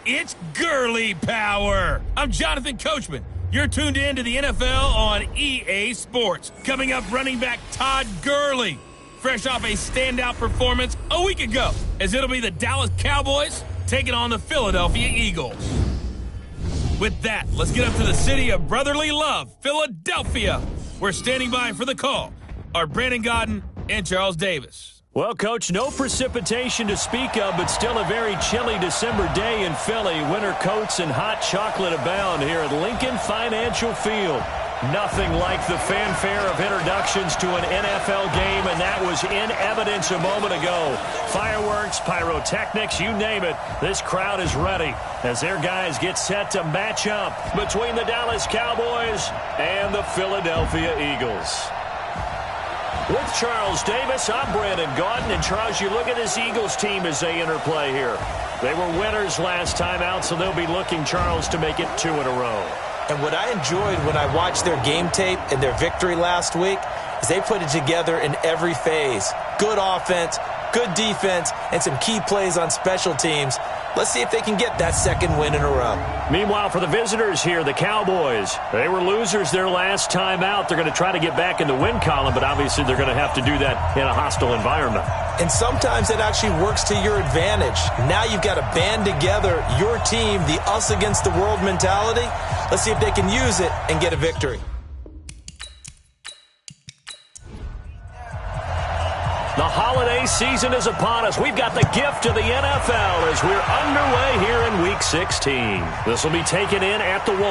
It's girly power. I'm Jonathan Coachman. You're tuned in to the NFL on EA Sports. Coming up, running back Todd Gurley, fresh off a standout performance a week ago, as it'll be the Dallas Cowboys taking on the Philadelphia Eagles. With that, let's get up to the city of brotherly love, Philadelphia. We're standing by for the call are Brandon Godden and Charles Davis. Well, Coach, no precipitation to speak of, but still a very chilly December day in Philly. Winter coats and hot chocolate abound here at Lincoln Financial Field. Nothing like the fanfare of introductions to an NFL game, and that was in evidence a moment ago. Fireworks, pyrotechnics, you name it. This crowd is ready as their guys get set to match up between the Dallas Cowboys and the Philadelphia Eagles. With Charles Davis, I'm Brandon Gaudin. And Charles, you look at this Eagles team as they interplay here. They were winners last time out, so they'll be looking, Charles, to make it 2 in a row. And what I enjoyed when I watched their game tape and their victory last week is they put it together in every phase. Good offense, good defense, and some key plays on special teams. Let's see if they can get that second win in a row. Meanwhile, for the visitors here, the Cowboys, they were losers their last time out. They're going to try to get back in the win column, but obviously they're going to have to do that in a hostile environment. And sometimes it actually works to your advantage. Now you've got to band together your team, the us against the world mentality. Let's see if they can use it and get a victory. The holiday season is upon us. We've got the gift of the NFL as we're underway here in Week 16. This will be taken in at the 1.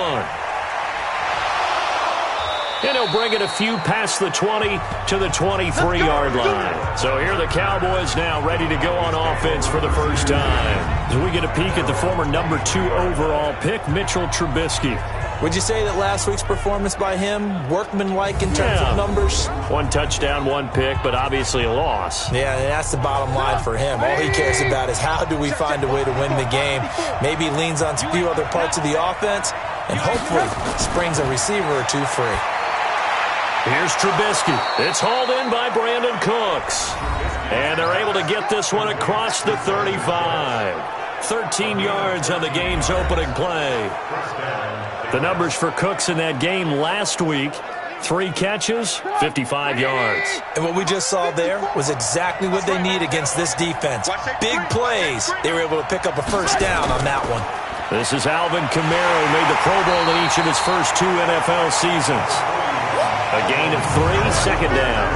And he'll bring it a few past the 20 to the 23-yard line. So here are the Cowboys now ready to go on offense for the first time. As we get a peek at the former number 2 overall pick, Mitchell Trubisky. Would you say that last week's performance by him, workmanlike in terms of numbers? 1 touchdown, 1 pick, but obviously a loss. Yeah, and that's the bottom line for him. All he cares about is how do we find a way to win the game. Maybe leans on a few other parts of the offense, and hopefully springs a receiver or 2 free. Here's Trubisky. It's hauled in by Brandon Cooks. And they're able to get this one across the 35. 13 yards on the game's opening play. The numbers for Cooks in that game last week, 3 catches, 55 yards. And what we just saw there was exactly what they need against this defense. Big plays. They were able to pick up a first down on that one. This is Alvin Kamara, who made the Pro Bowl in each of his first 2 NFL seasons. A gain of 3, second down.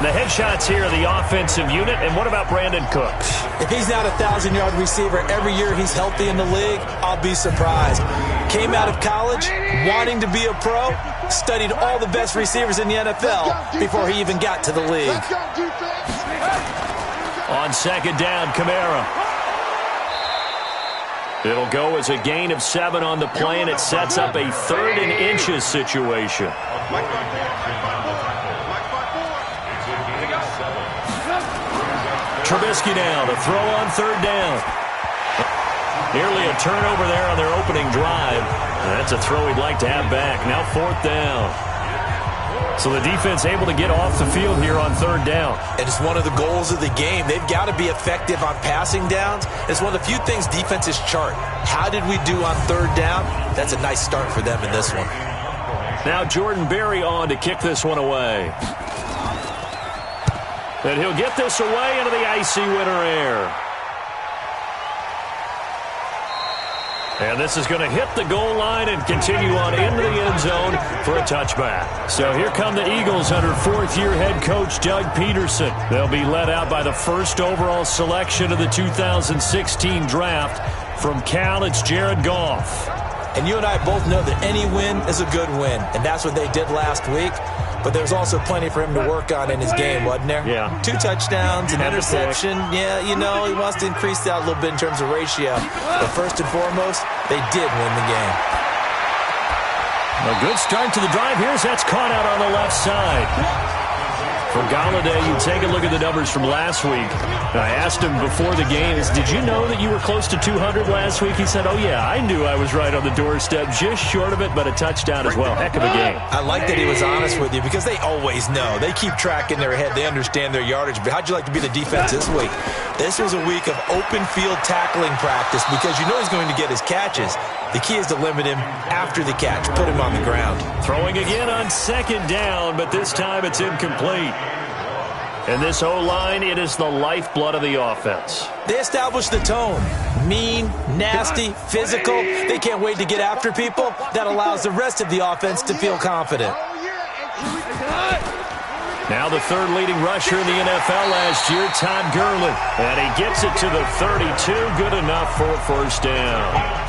The headshots here are the offensive unit. And what about Brandon Cooks? If he's not a 1,000-yard receiver every year he's healthy in the league, I'll be surprised. Came out of college wanting to be a pro, studied all the best receivers in the NFL before he even got to the league. On second down, Kamara. It'll go as a gain of 7 on the play, and it sets up a 3rd and inches situation. Trubisky now to throw on 3rd down. Nearly a turnover there on their opening drive. That's a throw he'd like to have back. Now 4th down. So the defense able to get off the field here on 3rd down. And it's one of the goals of the game. They've got to be effective on passing downs. It's one of the few things defenses chart. How did we do on 3rd down? That's a nice start for them in this one. Now Jordan Berry on to kick this one away. And he'll get this away into the icy winter air. And this is going to hit the goal line and continue on into the end zone for a touchback. So here come the Eagles under 4th-year head coach Doug Peterson. They'll be led out by the 1st overall selection of the 2016 draft. From Cal, it's Jared Goff. And you and I both know that any win is a good win, and that's what they did last week. But there's also plenty for him to work on in his game, wasn't there? Yeah. 2 touchdowns, an interception. Yeah, you know, he wants to increase that a little bit in terms of ratio. But first and foremost, they did win the game. A good start to the drive. That's caught out on the left side. For Galladay, you take a look at the numbers from last week. I asked him before the games, did you know that you were close to 200 last week? He said, oh, yeah, I knew I was right on the doorstep, just short of it, but a touchdown as well. Heck of a game. I like that he was honest with you because they always know. They keep track in their head. They understand their yardage. But how'd you like to be the defense this week? This was a week of open field tackling practice because you know he's going to get his catches. The key is to limit him after the catch, put him on the ground. Throwing again on second down, but this time it's incomplete. And this O-line, it is the lifeblood of the offense. They establish the tone. Mean, nasty, physical. They can't wait to get after people. That allows the rest of the offense to feel confident. Now the third leading rusher in the NFL last year, Todd Gurley. And he gets it to the 32. Good enough for a first down.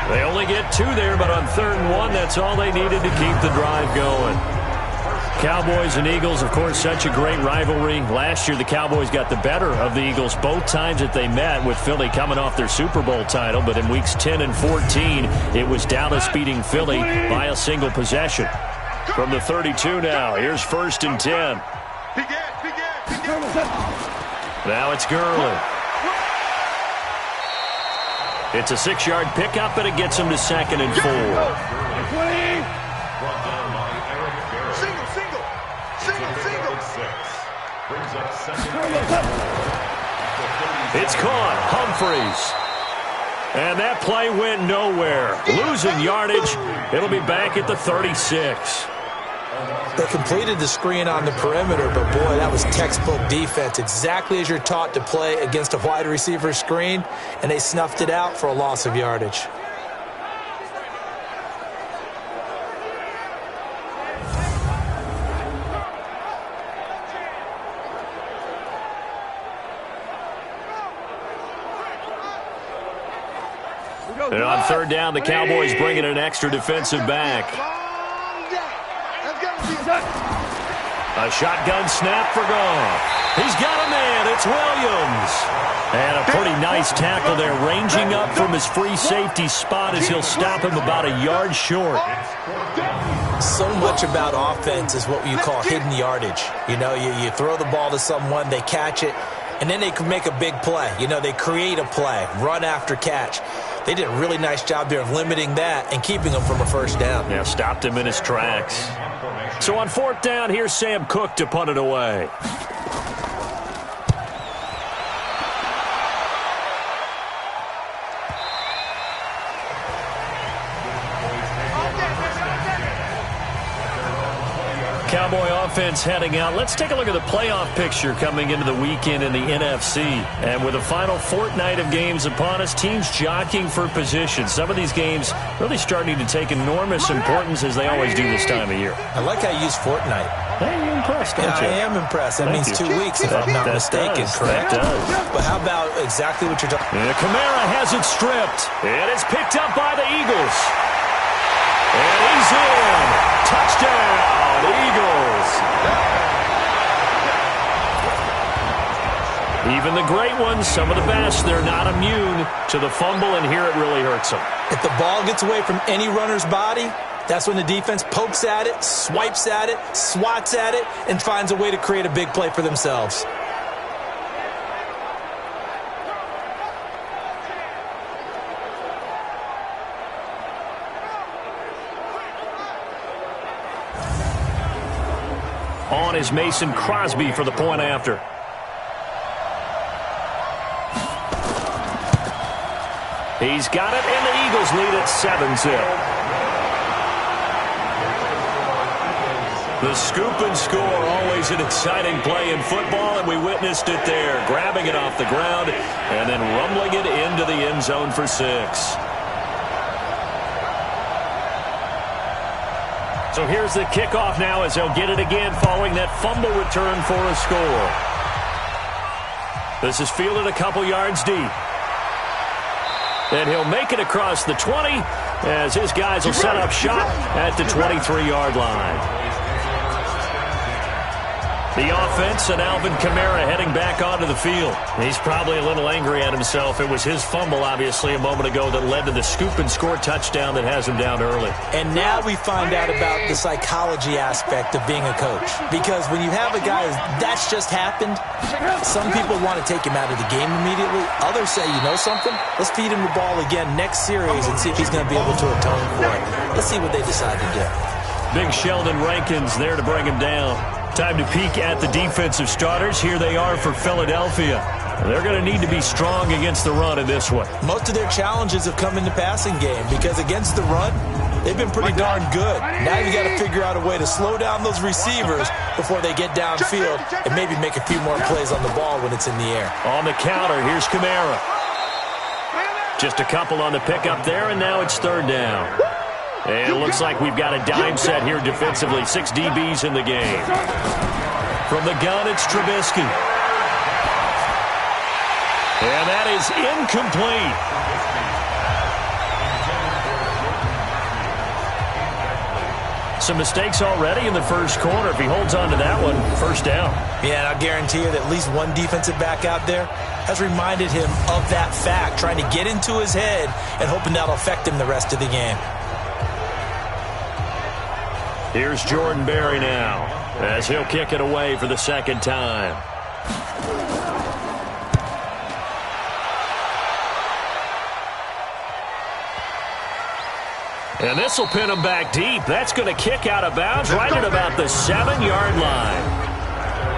They only get 2 there, but on 3rd and 1, that's all they needed to keep the drive going. Cowboys and Eagles, of course, such a great rivalry. Last year, the Cowboys got the better of the Eagles both times that they met, with Philly coming off their Super Bowl title. But in weeks 10 and 14, it was Dallas beating Philly by a single possession. From the 32 now, here's 1st and 10. Now it's Gurley. It's a 6-yard pickup, and it gets him to 2nd and 4. It's caught. Humphreys. And that play went nowhere. Losing yardage. It'll be back at the 36. They completed the screen on the perimeter, but boy, that was textbook defense. Exactly as you're taught to play against a wide receiver screen, and they snuffed it out for a loss of yardage. And on 3rd down, the Cowboys bring in an extra defensive back. A shotgun snap for Goff. He's got a man. It's Williams. And a pretty nice tackle there, ranging up from his free safety spot as he'll stop him about a yard short. So much about offense is what you call hidden yardage. You know, you throw the ball to someone, they catch it, and then they can make a big play. You know, they create a play, run after catch. They did a really nice job there of limiting that and keeping him from a first down. Yeah, stopped him in his tracks. So on 4th down, here's Sam Cook to punt it away. Cowboy offense heading out. Let's take a look at the playoff picture coming into the weekend in the NFC. And with the final fortnight of games upon us, teams jockeying for position. Some of these games really starting to take enormous importance, as they always do this time of year. I like how you use fortnight. Hey, you're impressed, don't you? I am impressed. That means 2 weeks, if I'm not mistaken, correct? That does. But how about exactly what you're talking about? And Kamara has it stripped. And it's picked up by the Eagles. And he's in. Touchdown, Eagles. Even the great ones, some of the best, they're not immune to the fumble, and here it really hurts them. If the ball gets away from any runner's body, that's when the defense pokes at it, swipes at it, swats at it, and finds a way to create a big play for themselves. On is Mason Crosby for the point after. He's got it, and the Eagles lead at 7-zip. The scoop and score, always an exciting play in football, and we witnessed it there, grabbing it off the ground and then rumbling it into the end zone for 6. So here's the kickoff now as they'll get it again following that fumble return for a score. This is fielded a couple yards deep. And he'll make it across the 20 as his guys will set up shop at the 23-yard line. The offense and Alvin Kamara heading back onto the field. He's probably a little angry at himself. It was his fumble, obviously, a moment ago that led to the scoop and score touchdown that has him down early. And now we find out about the psychology aspect of being a coach. Because when you have a guy that's just happened, some people want to take him out of the game immediately. Others say, you know something? Let's feed him the ball again next series and see if he's going to be able to atone for it. Let's see what they decide to do. Big Sheldon Rankins there to bring him down. Time to peek at the defensive starters. Here they are for Philadelphia. They're going to need to be strong against the run in this one. Most of their challenges have come in the passing game because against the run, they've been pretty darn good. Now you got to figure out a way to slow down those receivers before they get downfield and maybe make a few more plays on the ball when it's in the air. On the counter, here's Kamara. Just a couple on the pickup there, and now it's third down. And it looks like we've got a dime set here defensively. 6 DBs in the game. From the gun, it's Trubisky. And that is incomplete. Some mistakes already in the first quarter. If he holds on to that one, first down. Yeah, and I'll guarantee you that at least one defensive back out there has reminded him of that fact, trying to get into his head and hoping that'll affect him the rest of the game. Here's Jordan Berry now, as he'll kick it away for the second time. And this will pin him back deep. That's going to kick out of bounds right at about the 7-yard line.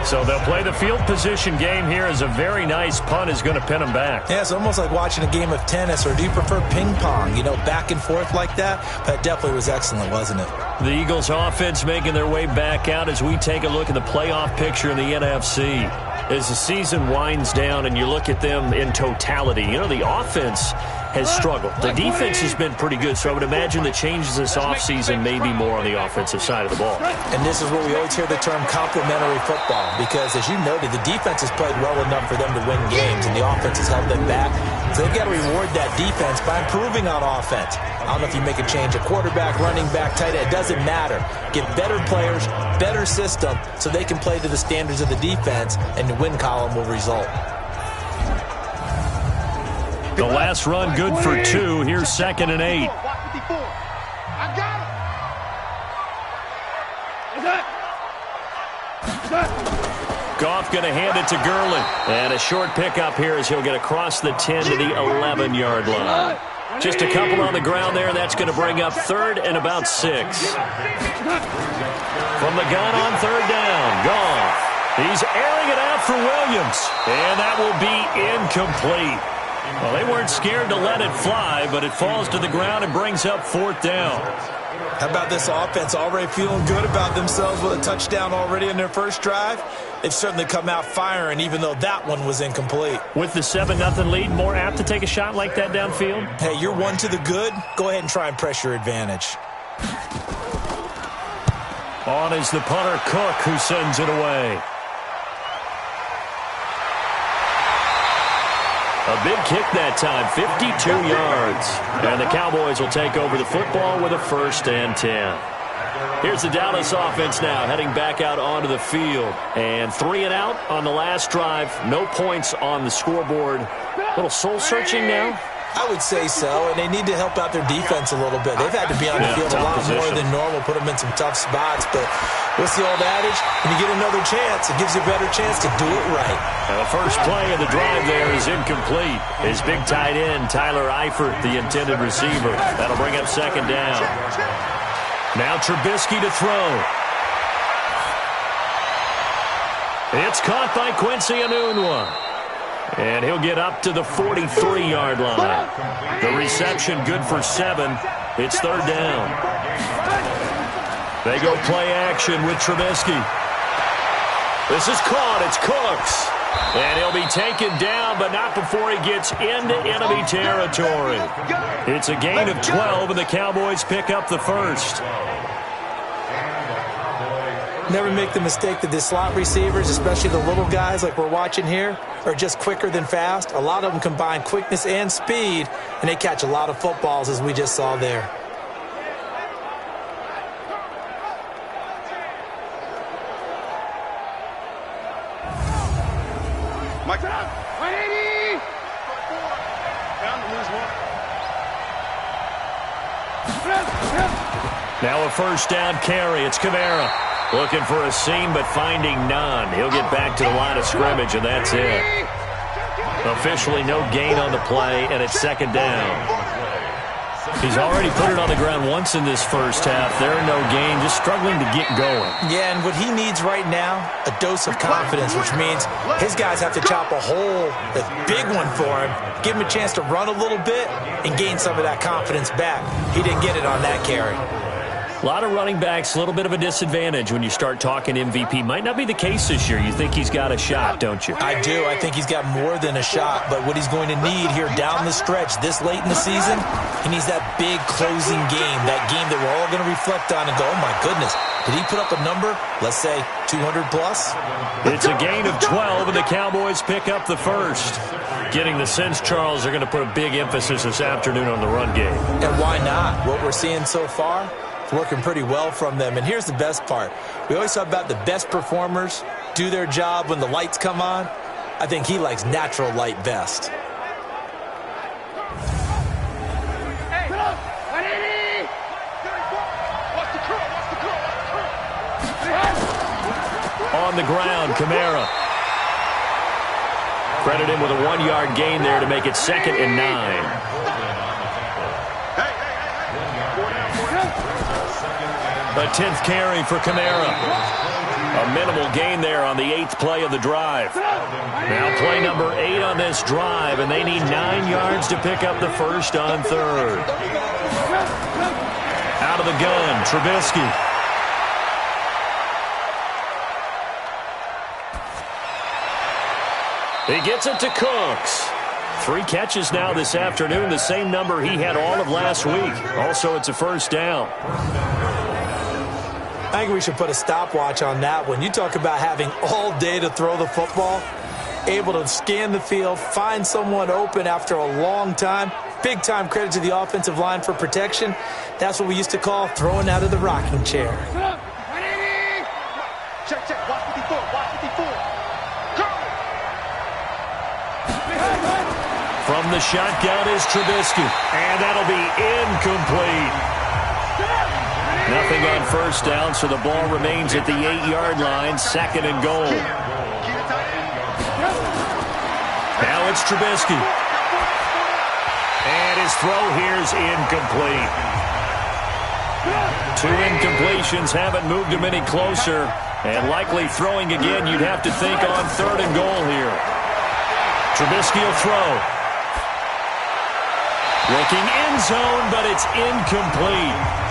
So they'll play the field position game here as a very nice punt is going to pin them back. Yeah, it's almost like watching a game of tennis, or do you prefer ping pong? You know, back and forth like that? That definitely was excellent, wasn't it? The Eagles offense making their way back out as we take a look at the playoff picture in the NFC. As the season winds down and you look at them in totality, you know, the offense has struggled. The defense has been pretty good, so I would imagine the changes this offseason may be more on the offensive side of the ball. And this is where we always hear the term complementary football, because as you noted, the defense has played well enough for them to win games, and the offense has held them back. So they've got to reward that defense by improving on offense. I don't know if you make a change, a quarterback, running back, tight end, it doesn't matter. Get better players, better system, so they can play to the standards of the defense, and the win column will result. The last run good for 2. Here's 2nd and 8. Goff going to hand it to Gurley. And a short pickup here as he'll get across the 10 to the 11-yard line. Just a couple on the ground there, and that's going to bring up 3rd and about 6. From the gun on 3rd down, Goff. He's airing it out for Williams. And that will be incomplete. Well, they weren't scared to let it fly, but it falls to the ground and brings up 4th down. How about this offense already feeling good about themselves with a touchdown already in their first drive? They've certainly come out firing, even though that one was incomplete. With the 7-0 lead, more apt to take a shot like that downfield? Hey, you're one to the good. Go ahead and try and press your advantage. On is the punter, Cook, who sends it away. A big kick that time, 52 yards. And the Cowboys will take over the football with a 1st and 10. Here's the Dallas offense now, heading back out onto the field. And 3 and out on the last drive. No points on the scoreboard. A little soul-searching now. I would say so, and they need to help out their defense a little bit. They've had to be on the field a lot more than normal, put them in some tough spots. But what's the old adage? When you get another chance, it gives you a better chance to do it right. Now the first play of the drive there is incomplete. His big tight end, Tyler Eifert, the intended receiver. That'll bring up 2nd down. Now Trubisky to throw. It's caught by Quincy Enunwa. And he'll get up to the 43-yard line. The reception good for 7. It's 3rd down. They go play action with Trubisky. This is caught. It's Cooks. And he'll be taken down, but not before he gets into enemy territory. It's a gain of 12, and the Cowboys pick up the 1st. Never make the mistake that the slot receivers, especially the little guys like we're watching here, are just quicker than fast. A lot of them combine quickness and speed, and they catch a lot of footballs, as we just saw there. Now a first down carry. It's Kamara. Looking for a seam, but finding none. He'll get back to the line of scrimmage, and that's it. Officially no gain on the play, and it's second down. He's already put it on the ground once in this first half. There are no gain, just struggling to get going. Yeah, and what he needs right now, a dose of confidence, which means his guys have to chop a hole, a big one for him, give him a chance to run a little bit and gain some of that confidence back. He didn't get it on that carry. A lot of running backs, a little bit of a disadvantage when you start talking MVP. Might not be the case this year. You think he's got a shot, don't you? I do. I think he's got more than a shot. But what he's going to need here down the stretch this late in the season, he needs that big closing game, that game that we're all going to reflect on and go, oh, my goodness, did he put up a number, let's say, 200 plus? It's a gain of 12, and the Cowboys pick up the first. Getting the sense, Charles, they're going to put a big emphasis this afternoon on the run game. And why not? What we're seeing so far, it's working pretty well from them. And here's the best part. We always talk about the best performers do their job when the lights come on. I think he likes natural light best. On the ground, Kamara. Credit him with a 1-yard gain there to make it 2nd and 9. A 10th carry for Kamara. A minimal gain there on the 8th play of the drive. Now play number 8 on this drive, and they need 9 yards to pick up the first on 3rd. Out of the gun, Trubisky. He gets it to Cooks. 3 catches now this afternoon, the same number he had all of last week. Also, it's a first down. I think we should put a stopwatch on that one. You talk about having all day to throw the football, able to scan the field, find someone open after a long time. Big time credit to the offensive line for protection. That's what we used to call throwing out of the rocking chair. Check, check. Watch 54. Watch 54. Go! From the shotgun is Trubisky. And that'll be incomplete. Nothing on first down, so the ball remains at the 8-yard line, 2nd and goal. Now it's Trubisky. And his throw here's incomplete. 2 incompletions haven't moved him any closer. And likely throwing again, you'd have to think on 3rd and goal here. Trubisky will throw. Looking end zone, but it's incomplete.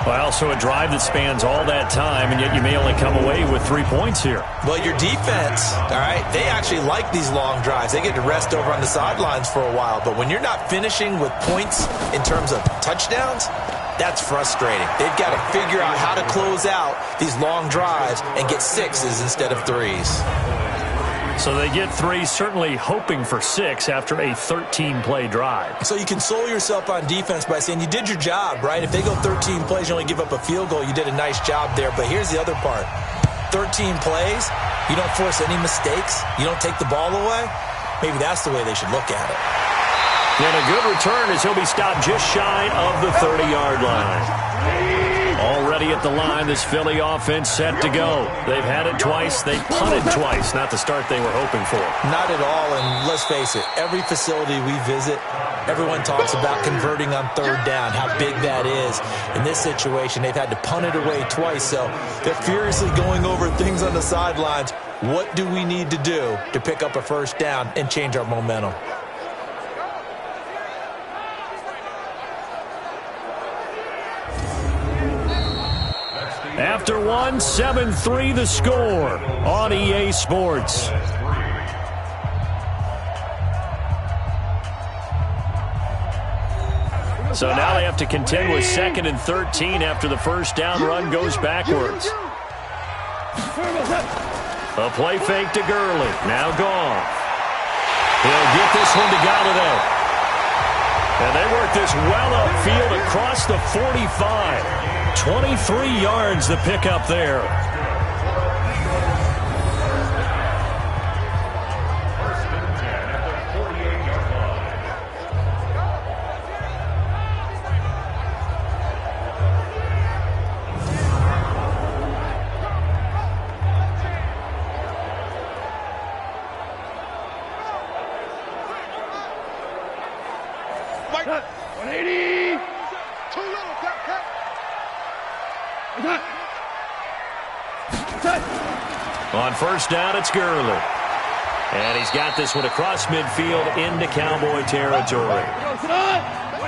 Well, so a drive that spans all that time, and yet you may only come away with 3 points here. Well, your defense, all right, they actually like these long drives. They get to rest over on the sidelines for a while. But when you're not finishing with points in terms of touchdowns, that's frustrating. They've got to figure out how to close out these long drives and get 6s instead of 3s. So they get 3, certainly hoping for 6 after a 13-play drive. So you console yourself on defense by saying you did your job, right? If they go 13 plays, you only give up a field goal, you did a nice job there. But here's the other part. 13 plays, you don't force any mistakes, you don't take the ball away. Maybe that's the way they should look at it. And a good return as he'll be stopped just shy of the 30-yard line. Already at the line, this Philly offense set to go. They've had it twice. They've punted twice. Not the start they were hoping for. Not at all, and let's face it, every facility we visit, everyone talks about converting on 3rd down, how big that is. In this situation, they've had to punt it away twice, so they're furiously going over things on the sidelines. What do we need to do to pick up a first down and change our momentum? After 1, 7-3 the score on EA Sports. So now they have to contend with 2nd and 13 after the first down run goes backwards. A play fake to Gurley. Now gone. He'll get this one to Galladay. And they work this well upfield across the 45. 23 yards the pickup there. Cut. 180. Too little. Cut. On first down, it's Gurley. And he's got this one across midfield into Cowboy territory.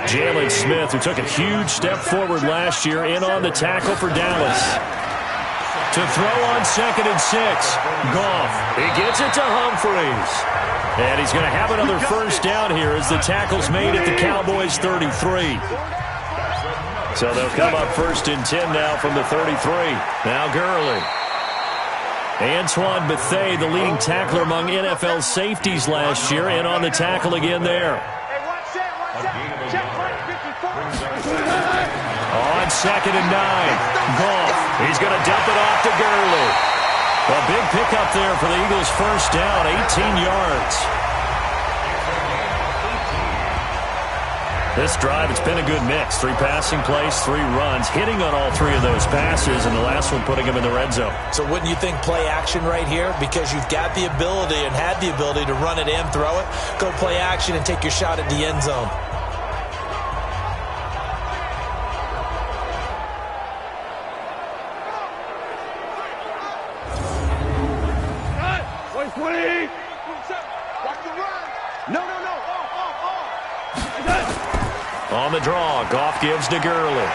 Jalen Smith, who took a huge step forward last year, in on the tackle for Dallas. To throw on 2nd and 6. Goff. He gets it to Humphries. And he's going to have another first down here as the tackle's made at the Cowboys' 33. So they'll come up 1st and 10 now from the 33. Now Gurley. Antoine Bethea, the leading tackler among NFL safeties last year, in on the tackle again there. On 2nd and 9. Goff. He's going to dump it off to Gurley. A big pickup there for the Eagles' first down, 18 yards. This drive, it's been a good mix. 3 passing plays, 3 runs, hitting on all 3 of those passes, and the last one putting him in the red zone. So wouldn't you think play action right here? Because you've got the ability and had the ability to run it and throw it. Go play action and take your shot at the end zone. On the draw, Goff gives to Gurley.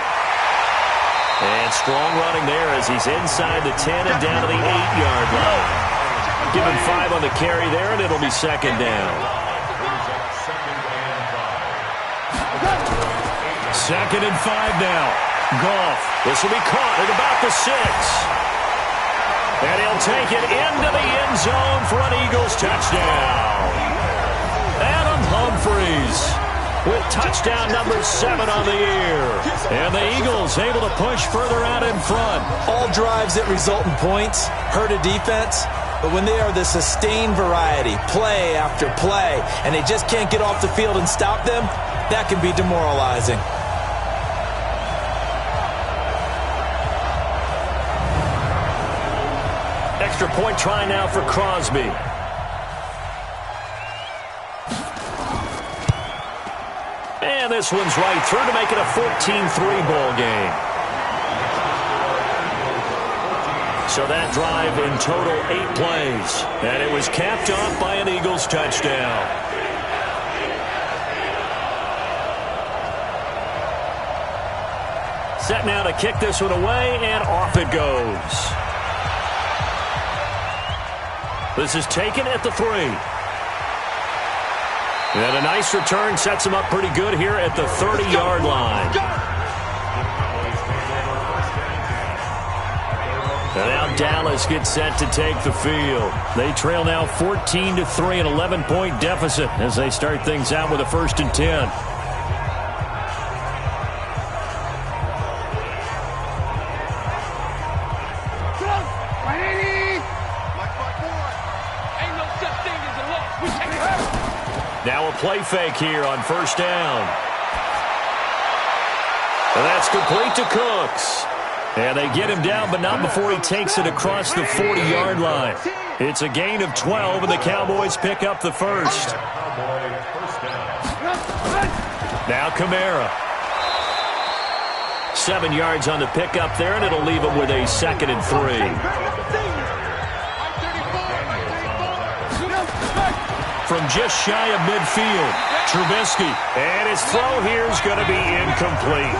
And strong running there as he's inside the 10 and down to the 8-yard line. Give him 5 on the carry there, and it'll be 2nd down. 2nd and 5 now. Goff. This will be caught at about the 6. And he'll take it into the end zone for an Eagles touchdown. Adam Humphries with touchdown number 7 on the year. And the Eagles able to push further out in front. All drives that result in points hurt a defense, but when they are the sustained variety, play after play, and they just can't get off the field and stop them, that can be demoralizing. Extra point try now for Crosby. And this one's right through to make it a 14-3 ball game. So that drive in total 8 plays. And it was capped off by an Eagles touchdown. Set now to kick this one away, and off it goes. This is taken at the 3. And a nice return sets him up pretty good here at the 30-yard line. And now Dallas gets set to take the field. They trail now 14-3, an 11-point deficit as they start things out with a 1st and 10. Now a play fake here on 1st down. And that's complete to Cooks. And they get him down, but not before he takes it across the 40-yard line. It's a gain of 12, and the Cowboys pick up the 1st. Now Kamara. 7 yards on the pickup there, and it'll leave him with a 2nd and 3. From just shy of midfield, Trubisky. And his throw here is going to be incomplete.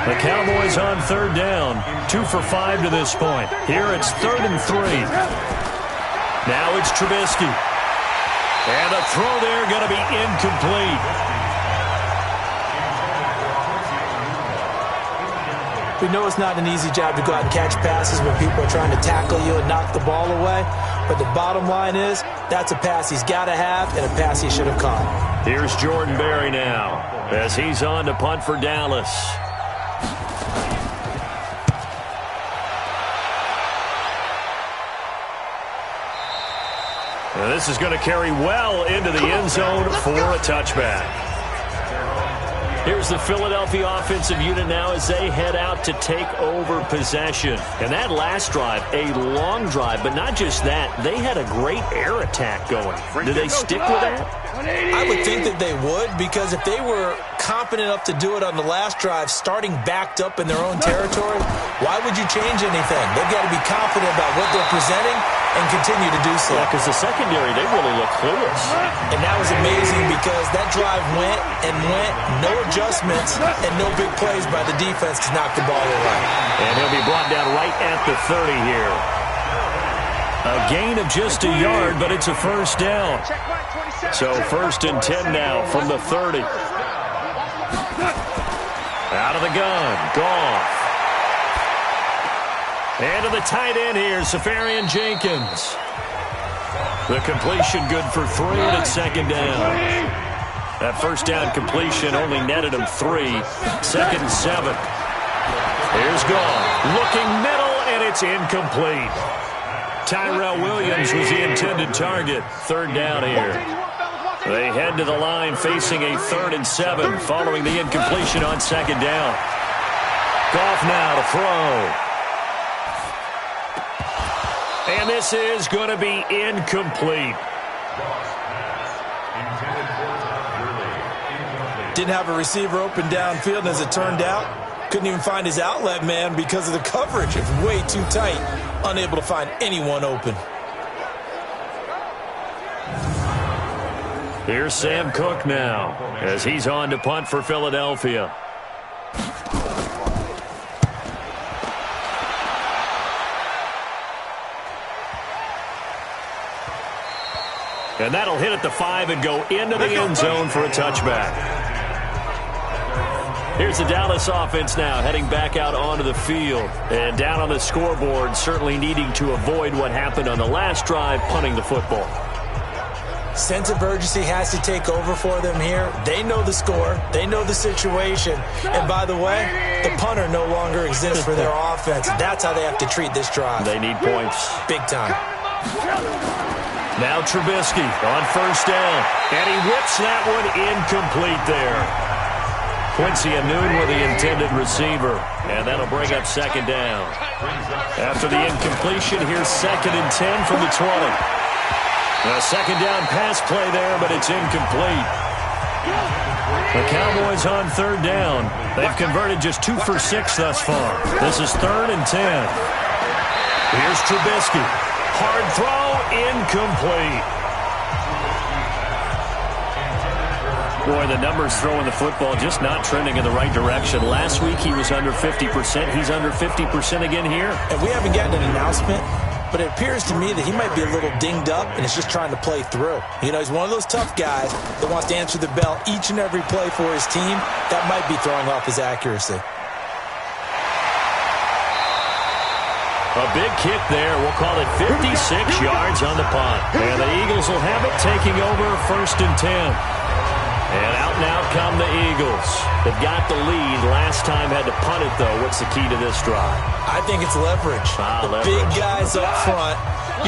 The Cowboys on 3rd down, 2 for 5 to this point. Here it's 3rd and 3. Now it's Trubisky. And the throw there going to be incomplete. We know it's not an easy job to go out and catch passes when people are trying to tackle you and knock the ball away. But the bottom line is, that's a pass he's got to have and a pass he should have caught. Here's Jordan Berry now as he's on to punt for Dallas. And this is going to carry well into the end zone for a touchback. Here's the Philadelphia offensive unit now as they head out to take over possession. And that last drive, a long drive, but not just that. They had a great air attack going. Do they stick with that? I would think that they would, because if they were confident enough to do it on the last drive, starting backed up in their own territory, why would you change anything? They've got to be confident about what they're presenting and continue to do so. Yeah, because the secondary, they really look clueless. And that was amazing because that drive went and went, no adjustments, and no big plays by the defense to knock the ball away. And he'll be brought down right at the 30 here. A gain of just a yard, but it's a first down. So 1st and 10 now from the 30. Out of the gun, Goff. And to the tight end here, Safarian Jenkins. The completion good for 3, and it's 2nd down. That first down completion only netted him 3. 2nd and 7. Here's Goff. Looking middle, and it's incomplete. Tyrell Williams was the intended target. 3rd down here. They head to the line facing a 3rd and 7 following the incompletion on 2nd down. Goff now to throw. And this is going to be incomplete. Didn't have a receiver open downfield, and as it turned out, couldn't even find his outlet man because of the coverage. It's way too tight, unable to find anyone open. Here's Sam Cook now as he's on to punt for Philadelphia. And that'll hit at the 5 and go into the end zone for a touchback. Here's the Dallas offense now heading back out onto the field. And down on the scoreboard, certainly needing to avoid what happened on the last drive, punting the football. Sense of urgency has to take over for them here. They know the score. They know the situation. And by the way, the punter no longer exists for their offense. That's how they have to treat this drive. They need points. Big time. Now Trubisky on 1st down. And he whips that one incomplete there. Quincy and Noon were the intended receiver. And that'll bring up 2nd down. After the incompletion, here's 2nd and 10 from the 20. A 2nd down pass play there, but it's incomplete. The Cowboys on 3rd down. They've converted just 2 for 6 thus far. This is 3rd and 10. Here's Trubisky. Hard throw, incomplete. Boy, the numbers throwing the football just not trending in the right direction. Last week he was under 50%. He's under 50% again here. And we haven't gotten an announcement, but it appears to me that he might be a little dinged up and is just trying to play through. You know, he's one of those tough guys that wants to answer the bell each and every play for his team. That might be throwing off his accuracy. A big kick there. We'll call it 56 yards on the punt. And the Eagles will have it, taking over 1st and 10. And out now come the Eagles. They've got the lead. Last time had to punt it, though. What's the key to this drive? I think it's leverage. The big guys up front.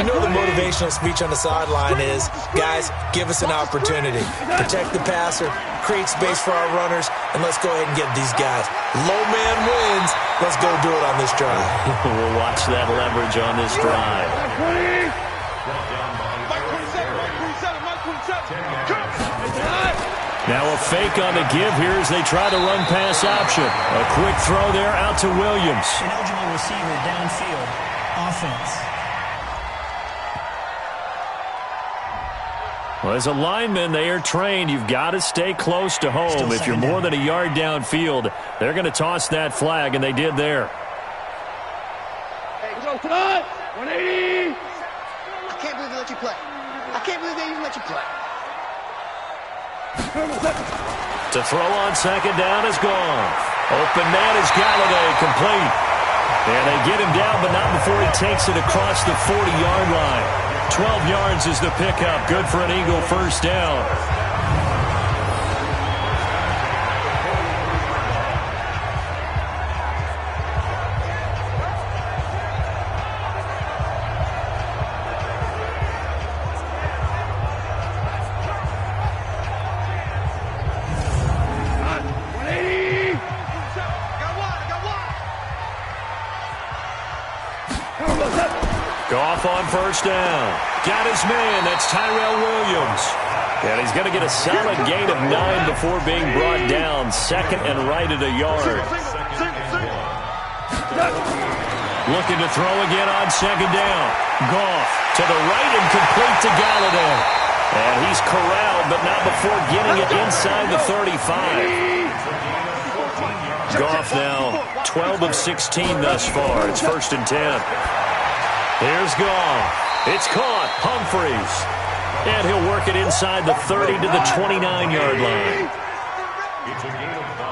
You know the motivational speech on the sideline is, guys, give us an opportunity. Protect the passer, create space for our runners, and let's go ahead and get these guys. Low man wins. Let's go do it on this drive. We'll watch that leverage on this drive. Now a fake on the give here as they try to run pass option. A quick throw there out to Williams. An eligible receiver downfield. Offense. Well, as a lineman, they are trained. You've got to stay close to home. If you're more than a yard downfield, they're going to toss that flag, and they did there. Hey, go tonight. 180. I can't believe they let you play. I can't believe they even let you play. To throw on 2nd down is gone. Open man is Galladay, complete. And they get him down, but not before he takes it across the 40-yard line. 12 yards is the pickup. Good for an Eagle 1st down. Goff on first down. Got his man. That's Tyrell Williams. And he's going to get a solid gain of 9 before being brought down. Second and right at a yard. Looking to throw again on second down. Goff to the right and complete to Galladay. And he's corralled, but not before getting it inside the 35. Goff now 12 of 16 thus far. It's 1st and 10. Here's Goff. It's caught. Humphreys. And he'll work it inside the 30 to the 29-yard line.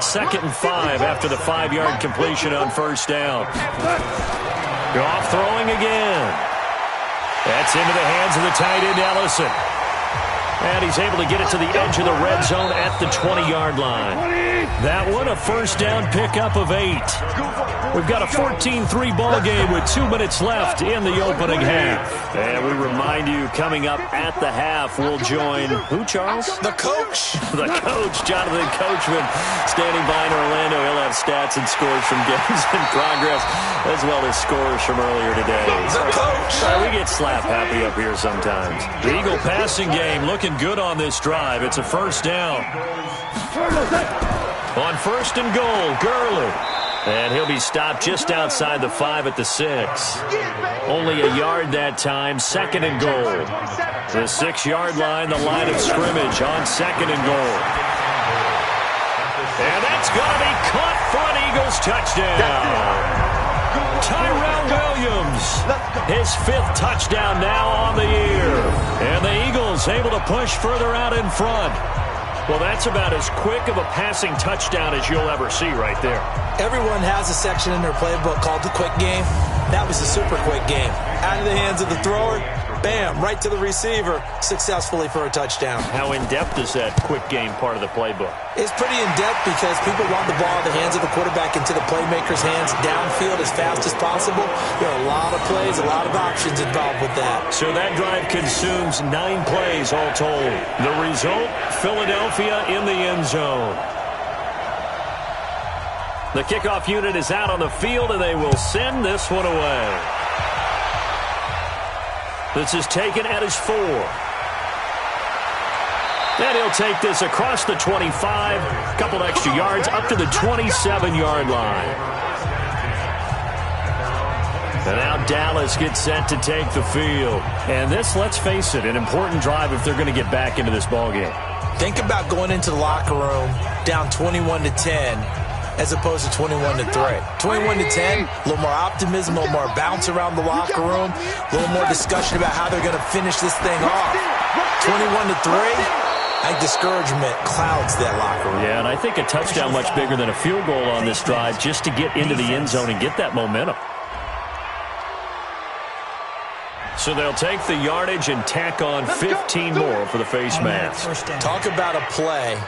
2nd and 5 after the 5-yard completion on first down. Goff throwing again. That's into the hands of the tight end, Ellison. And he's able to get it to the edge of the red zone at the 20-yard line. That one, a first down pickup of 8. We've got a 14-3 ball game with 2 minutes left in the opening half. And we remind you, coming up at the half, we'll join who, Charles? The coach. The coach, Jonathan Coachman, standing by in Orlando. He'll have stats and scores from games in progress, as well as scores from earlier today. The coach. We get slap happy up here sometimes. The Eagle passing game looking good on this drive. It's a first down. On 1st and goal, Gurley. And he'll be stopped just outside the 5 at the 6. Only a yard that time, 2nd and goal. The 6-yard line, the line of scrimmage on 2nd and goal. And that's going to be caught for an Eagles touchdown. Tyrell Williams, his 5th touchdown now on the year. And the Eagles able to push further out in front. Well, that's about as quick of a passing touchdown as you'll ever see right there. Everyone has a section in their playbook called the quick game. That was the super quick game. Out of the hands of the thrower, bam, right to the receiver, successfully for a touchdown. How in-depth is that quick game part of the playbook? It's pretty in-depth because people want the ball in the hands of the quarterback into the playmaker's hands downfield as fast as possible. There are a lot of plays, a lot of options involved with that. So that drive consumes 9 plays all told. The result, Philadelphia in the end zone. The kickoff unit is out on the field, and they will send this one away. This is taken at his 4. And he'll take this across the 25, a couple extra yards, up to the 27-yard line. And now Dallas gets set to take the field. And this, let's face it, an important drive if they're going to get back into this ballgame. Think about going into the locker room down 21-10. As opposed to 21-3. 21-10, a little more optimism, a little more bounce around the locker room, a little more discussion about how they're going to finish this thing off. 21-3, I think discouragement clouds that locker room. Yeah, and I think a touchdown much bigger than a field goal on this drive just to get into the end zone and get that momentum. So they'll take the yardage and tack on 15 more for the face mask. Talk about a play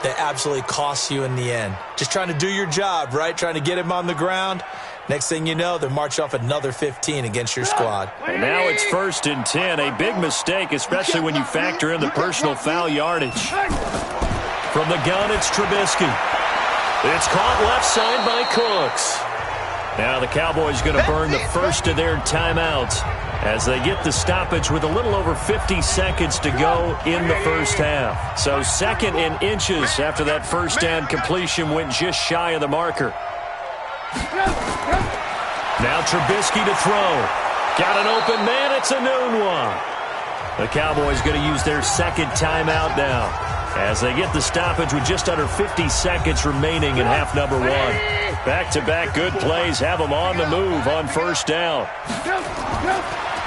that absolutely costs you in the end. Just trying to do your job, right? Trying to get him on the ground. Next thing you know, they march off another 15 against your squad. And now it's 1st and 10. A big mistake, especially when you factor in the personal foul yardage. From the gun, it's Trubisky. It's caught left side by Cooks. Now the Cowboys going to burn the first of their timeouts as they get the stoppage with a little over 50 seconds to go in the first half. So 2nd and inches after that first down completion went just shy of the marker. Now Trubisky to throw. Got an open man. It's a noon one. The Cowboys going to use their 2nd timeout now as they get the stoppage with just under 50 seconds remaining in half number 1. Back-to-back good plays have them on the move on first down.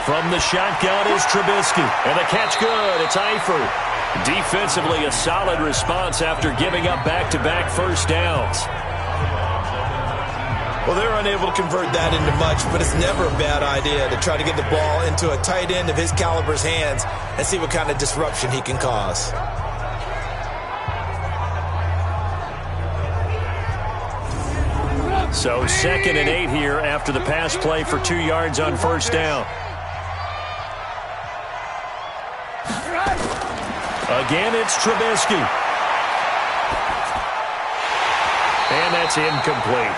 From the shotgun is Trubisky. And the catch good. It's Eifert. Defensively, a solid response after giving up back-to-back first downs. Well, they're unable to convert that into much, but it's never a bad idea to try to get the ball into a tight end of his caliber's hands and see what kind of disruption he can cause. So 2nd and 8 here after the pass play for 2 yards on first down. Again, it's Trubisky. And that's incomplete.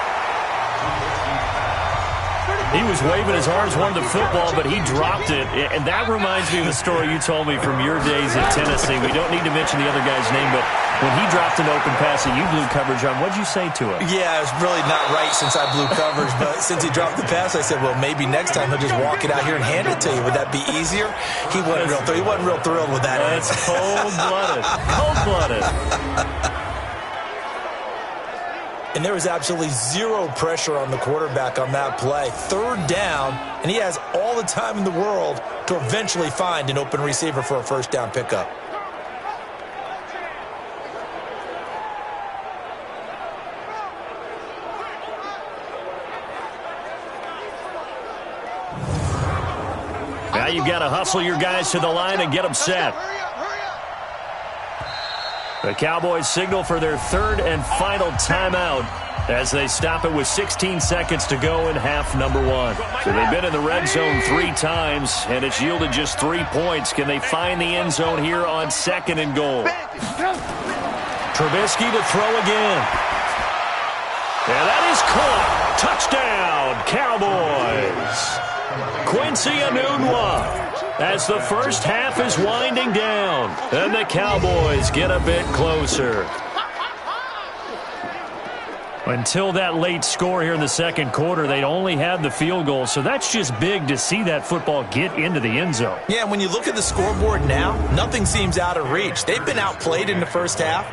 He was waving his arms, wanted the football, but he dropped it. And that reminds me of the story you told me from your days at Tennessee. We don't need to mention the other guy's name, but when he dropped an open pass that you blew coverage on, what did you say to him? Yeah, it's really not right since I blew coverage, but since he dropped the pass, I said, well, maybe next time he'll just walk it out here and hand it to you. Would that be easier? He wasn't real thrilled with that. That's cold-blooded. Cold-blooded. And there was absolutely zero pressure on the quarterback on that play. Third down, and he has all the time in the world to eventually find an open receiver for a first down pickup. Now you've got to hustle your guys to the line and get them set. The Cowboys signal for their third and final timeout as they stop it with 16 seconds to go in half number one. So they've been in the red zone 3 times, and it's yielded just 3 points. Can they find the end zone here on 2nd and goal? Trubisky to throw again. And that is caught. Touchdown, Cowboys. Quincy Enunwa. As the first half is winding down, and the Cowboys get a bit closer. Until that late score here in the second quarter, they'd only had the field goal, so that's just big to see that football get into the end zone. Yeah, when you look at the scoreboard now, nothing seems out of reach. They've been outplayed in the first half.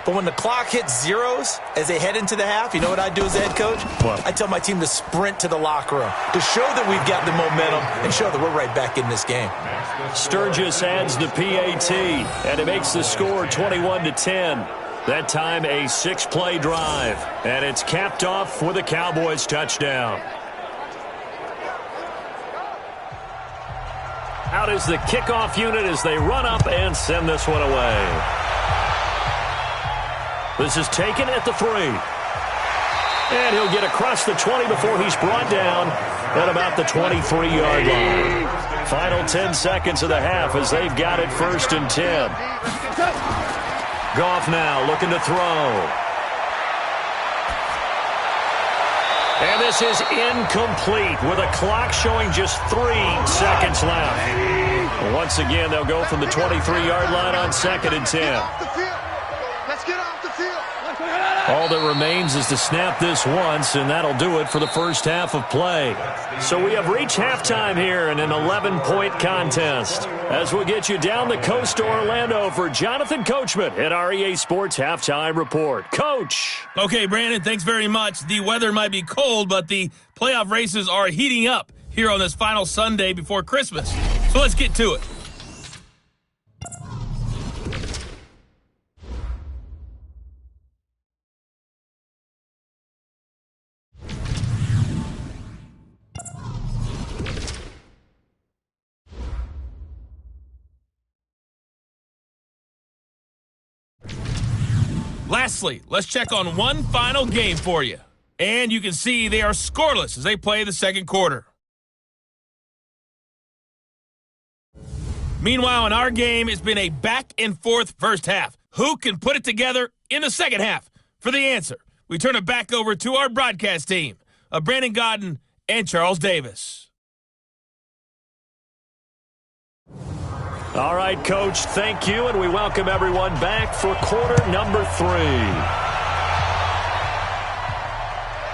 But when the clock hits zeros as they head into the half, you know what I do as the head coach? What? I tell my team to sprint to the locker room to show that we've got the momentum and show that we're right back in this game. Sturgis adds the PAT, and it makes the score 21-10. That time a 6-play drive, and it's capped off with a Cowboys touchdown. Out is the kickoff unit as they run up and send this one away. This is taken at the 3. And he'll get across the 20 before he's brought down at about the 23-yard line. Final 10 seconds of the half as they've got it 1st and 10. Goff now looking to throw. And this is incomplete with a clock showing just 3 seconds left. Once again, they'll go from the 23-yard line on 2nd and 10. Let's get off the field. All that remains is to snap this once, and that'll do it for the first half of play. So we have reached halftime here in an 11-point contest. As we'll get you down the coast to Orlando for Jonathan Coachman at our EA Sports Halftime Report. Coach. Okay, Brandon, thanks very much. The weather might be cold, but the playoff races are heating up here on this final Sunday before Christmas. So let's get to it. Lastly, let's check on one final game for you. And you can see they are scoreless as they play the second quarter. Meanwhile, in our game, it's been a back-and-forth first half. Who can put it together in the second half? For the answer, we turn it back over to our broadcast team of Brandon Godden and Charles Davis. All right, Coach, thank you, and we welcome everyone back for quarter number 3.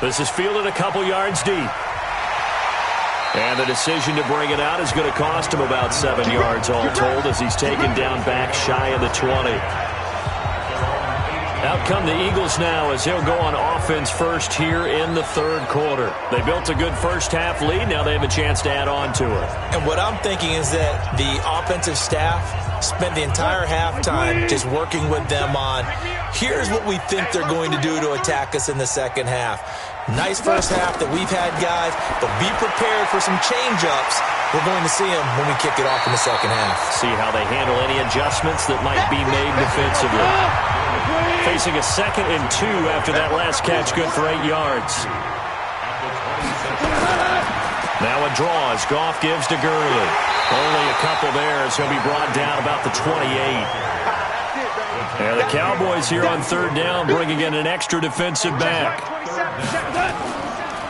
This is fielded a couple yards deep. And the decision to bring it out is going to cost him about 7 yards all told as he's taken down back shy of the 20. Out come the Eagles now as he'll go on offense first here in the third quarter. They built a good first half lead. Now they have a chance to add on to it. And what I'm thinking is that the offensive staff spent the entire halftime just working with them on, here's what we think they're going to do to attack us in the second half. Nice first half that we've had, guys, but be prepared for some change-ups. We're going to see them when we kick it off in the second half. See how they handle any adjustments that might be made defensively. Facing a 2nd and 2 after that last catch, good for 8 yards. Now a draw as Goff gives to Gurley. Only a couple there as he'll be brought down about the 28. And the Cowboys here on 3rd down bringing in an extra defensive back.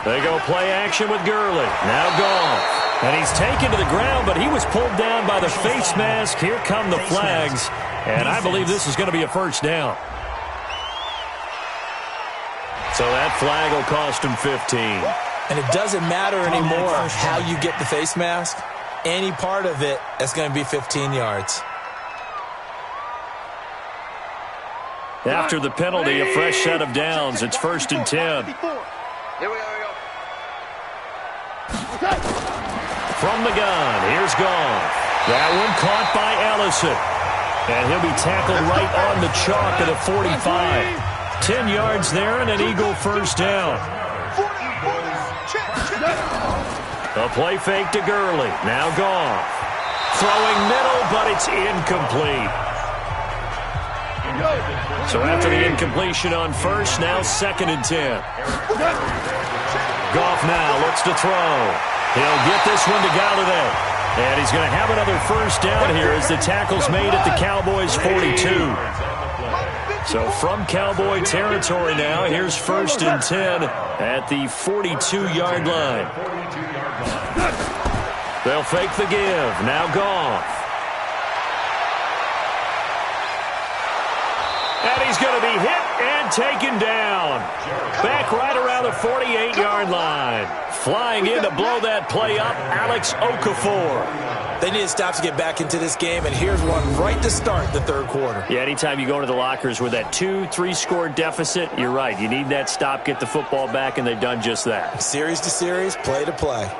They go play action with Gurley. Now Goff. And he's taken to the ground, but he was pulled down by the face mask. Here come the flags. And I believe this is going to be a first down. So that flag will cost him 15. And it doesn't matter anymore how you get the face mask. Any part of it, that's going to be 15 yards. After the penalty, a fresh set of downs. It's 1st and 10. Here we go. From the gun, here's Goff. That one caught by Ellison. And he'll be tackled right on the chalk at the 45. 10 yards there and an Eagle first down. A play fake to Gurley. Now Goff. Throwing middle, but it's incomplete. So after the incompletion on first, now 2nd and 10. Goff now looks to throw. He'll get this one to Galladay. And he's going to have another first down here as the tackle's made at the Cowboys' 42. So from Cowboy territory now, here's 1st and 10 at the 42-yard line. They'll fake the give. Now Goff. And he's going to be hit and taken down. Back right around the 48-yard line. Flying in to blow that play up, Alex Okafor. They need to stop to get back into this game, and here's one right to start the third quarter. Yeah, anytime you go into the lockers with that 2-3 score deficit, you're right. You need that stop, get the football back, and they've done just that. Series to series, play to play.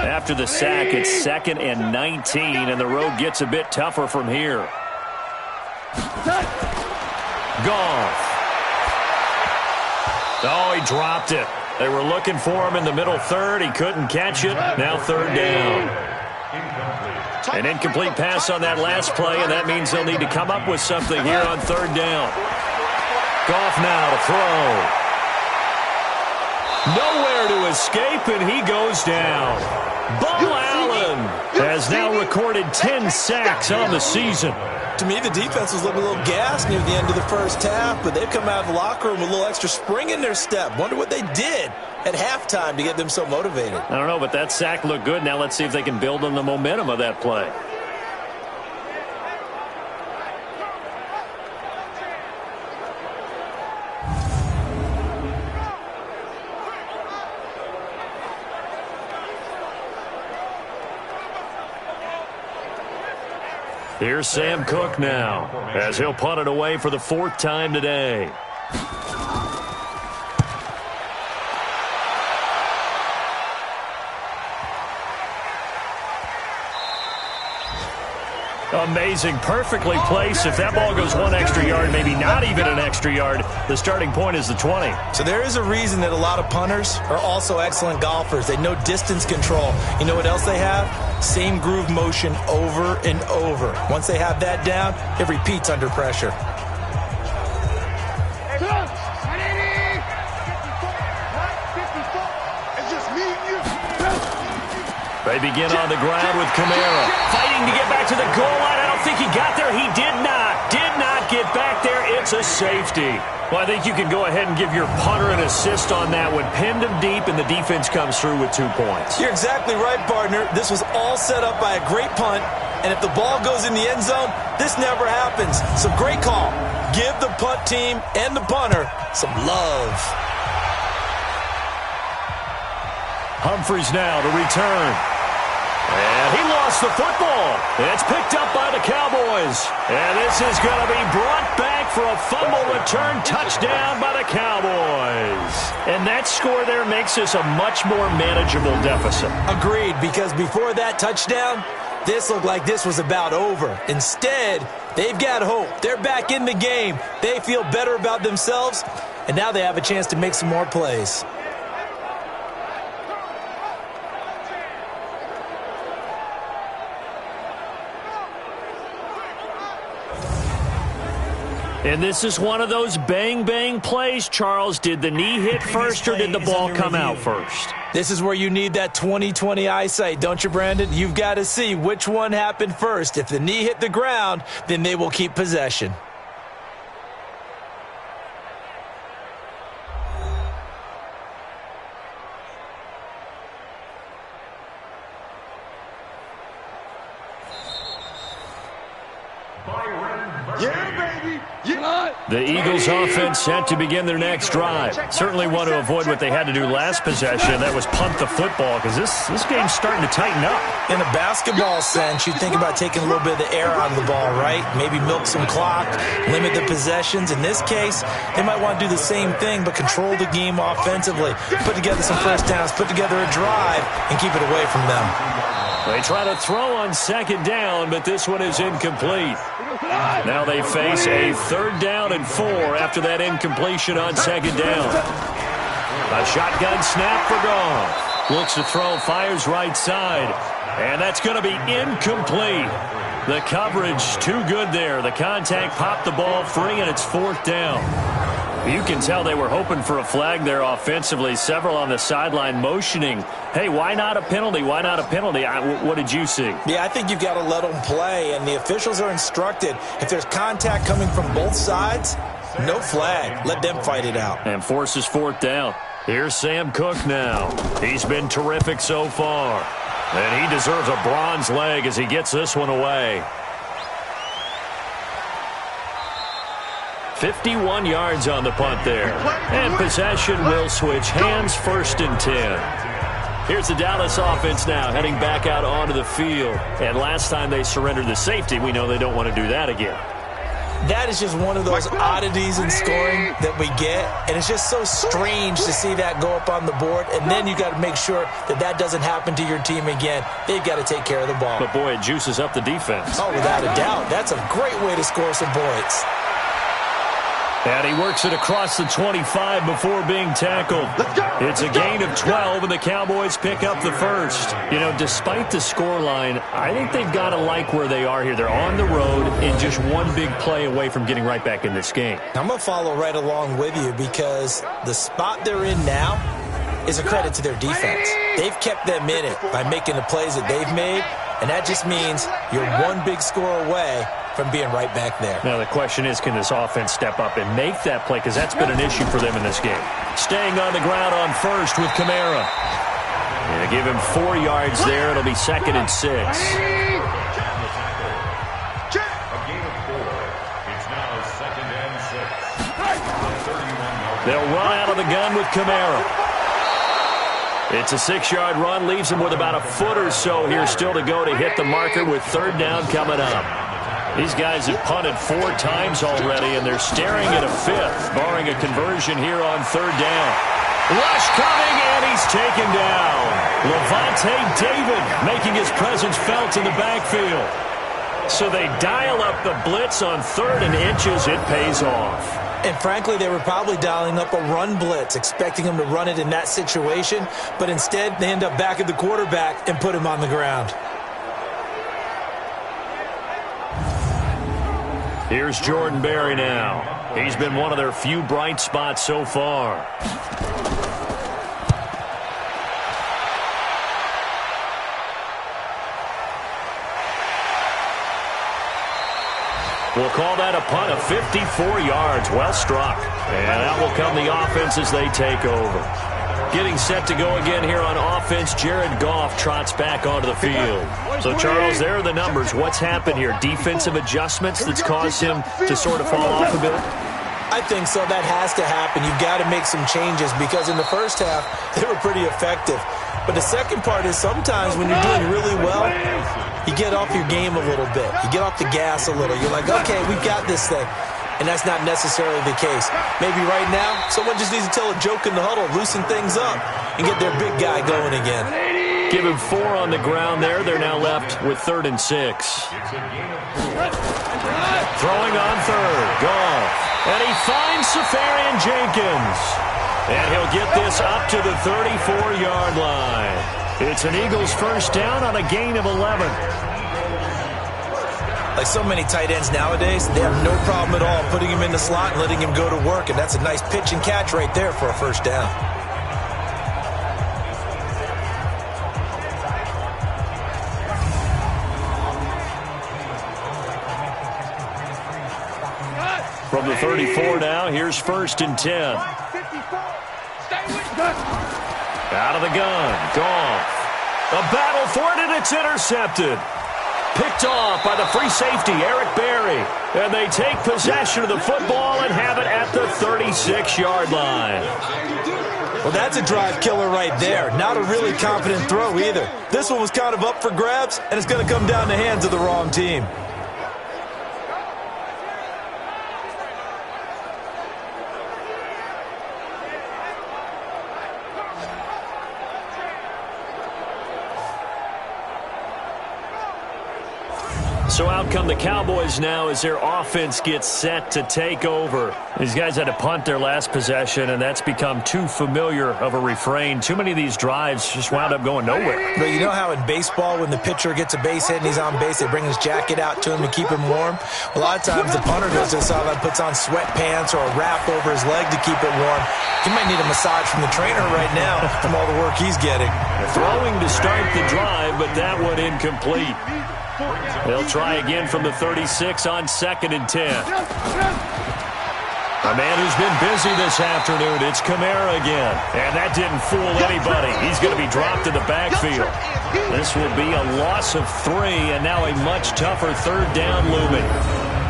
After the sack, it's 2nd and 19, and the road gets a bit tougher from here. Goff. Oh, he dropped it. They were looking for him in the middle third. He couldn't catch it. Now 3rd down. An incomplete pass on that last play, and that means they'll need to come up with something here on 3rd down. Goff now to throw. Nowhere to escape, and he goes down. Bo Allen has now recorded 10 sacks on the season. To me, the defense was looking a little gassed near the end of the first half, but they've come out of the locker room with a little extra spring in their step. Wonder what they did at halftime to get them so motivated. I don't know, but that sack looked good. Now let's see if they can build on the momentum of that play. Here's Sam Cook now, as he'll punt it away for the 4th time today. Amazing, perfectly placed. If that ball goes 1 extra yard, maybe not even an extra yard, the starting point is the 20. So there is a reason that a lot of punters are also excellent golfers. They know distance control. You know what else they have? Same groove motion over and over. Once they have that down, it repeats under pressure. They begin on the ground with Kamara. Fighting to get back to the goal line. I don't think he got there. He did not get back there. It's a safety. Well, I think you can go ahead and give your punter an assist on that one. Pinned him deep, and the defense comes through with 2 points. You're exactly right, partner. This was all set up by a great punt, and if the ball goes in the end zone, this never happens. So great call. Give the punt team and the punter some love. Humphries now to return. And he lost the football. It's picked up by the Cowboys. And this is going to be brought back for a fumble return touchdown by the Cowboys. And that score there makes this a much more manageable deficit. Agreed, because before that touchdown, this looked like this was about over. Instead, they've got hope. They're back in the game. They feel better about themselves, and now they have a chance to make some more plays. And this is one of those bang-bang plays, Charles. Did the knee hit first or did the ball come out first? This is where you need that 20/20 eyesight, don't you, Brandon? You've got to see which one happened first. If the knee hit the ground, then they will keep possession. Yeah, baby. Yeah. The Eagles offense set to begin their next drive. Certainly want to avoid what they had to do last possession. That was punt the football, because this game's starting to tighten up. In a basketball sense, you think about taking a little bit of the air out of the ball, right? Maybe milk some clock, limit the possessions. In this case, they might want to do the same thing, but control the game offensively. Put together some first downs, put together a drive, and keep it away from them. They try to throw on second down, but this one is incomplete. Now they face a 3rd down and 4 after that incompletion on second down. A shotgun snap for Goff. Looks to throw, fires right side. And that's going to be incomplete. The coverage too good there. The contact popped the ball free, and it's 4th down. You can tell they were hoping for a flag there offensively. Several on the sideline motioning, hey, why not a penalty? Why not a penalty? What did you see? Yeah, I think you've got to let them play, and the officials are instructed. If there's contact coming from both sides, no flag. Let them fight it out. And forces 4th down. Here's Sam Cook now. He's been terrific so far. And he deserves a bronze leg as he gets this one away. 51 yards on the punt there. And possession will switch hands, 1st and 10. Here's the Dallas offense now heading back out onto the field. And last time they surrendered the safety, we know they don't want to do that again. That is just one of those oddities in scoring that we get. And it's just so strange to see that go up on the board. And then you got to make sure that that doesn't happen to your team again. They've got to take care of the ball. But, boy, it juices up the defense. Oh, without a doubt. That's a great way to score some points. And he works it across the 25 before being tackled. It's a gain of 12, and the Cowboys pick up the first. You know, despite the scoreline, I think they've got to like where they are here. They're on the road and just one big play away from getting right back in this game. I'm going to follow right along with you because the spot they're in now is a credit to their defense. They've kept them in it by making the plays that they've made, and that just means you're one big score away from being right back there. Now the question is, can this offense step up and make that play? Because that's been an issue for them in this game. Staying on the ground on first with Kamara. And give him 4 yards there. It'll be 2nd and 6. They'll run out of the gun with Kamara. It's a 6-yard run. Leaves him with about a foot or so here still to go to hit the marker with 3rd down coming up. These guys have punted 4 times already, and they're staring at a 5th, barring a conversion here on 3rd down. Rush coming, and he's taken down. Levante David making his presence felt in the backfield. So they dial up the blitz on 3rd and inches. It pays off. And frankly, they were probably dialing up a run blitz, expecting him to run it in that situation, but instead they end up back at the quarterback and put him on the ground. Here's Jordan Berry now. He's been one of their few bright spots so far. We'll call that a punt of 54 yards. Well struck. And out will come the offense as they take over. Getting set to go again here on offense, Jared Goff trots back onto the field. So, Charles, there are the numbers. What's happened here? Defensive adjustments that's caused him to sort of fall off a bit? I think so. That has to happen. You've got to make some changes because in the first half, they were pretty effective. But the second part is sometimes when you're doing really well, you get off your game a little bit. You get off the gas a little. You're like, okay, we've got this thing. And that's not necessarily the case. Maybe right now, someone just needs to tell a joke in the huddle, loosen things up, and get their big guy going again. Give him 4 on the ground there. They're now left with 3rd and 6. Throwing on 3rd. Goff. And he finds Safarian Jenkins. And he'll get this up to the 34-yard line. It's an Eagles first down on a gain of 11. Like so many tight ends nowadays, they have no problem at all putting him in the slot and letting him go to work, and that's a nice pitch and catch right there for a first down. From the 34 now, here's 1st and 10. Out of the gun, Goff. A battle for it, and it's intercepted. Picked off by the free safety, Eric Berry. And they take possession of the football and have it at the 36-yard line. Well, that's a drive killer right there. Not a really confident throw either. This one was kind of up for grabs, and it's going to come down the hands of the wrong team. So out come the Cowboys now as their offense gets set to take over. These guys had to punt their last possession, and that's become too familiar of a refrain. Too many of these drives just wound up going nowhere. But you know how in baseball, when the pitcher gets a base hit and he's on base, they bring his jacket out to him to keep him warm? A lot of times the punter goes to the sideline, puts on sweatpants or a wrap over his leg to keep it warm. He might need a massage from the trainer right now from all the work he's getting. Throwing to start the drive, but that one incomplete. They'll try again from the 36 on 2nd and 10. A man who's been busy this afternoon, it's Kamara again. And that didn't fool anybody. He's going to be dropped in the backfield. This will be a loss of 3, and now a much tougher 3rd down looming.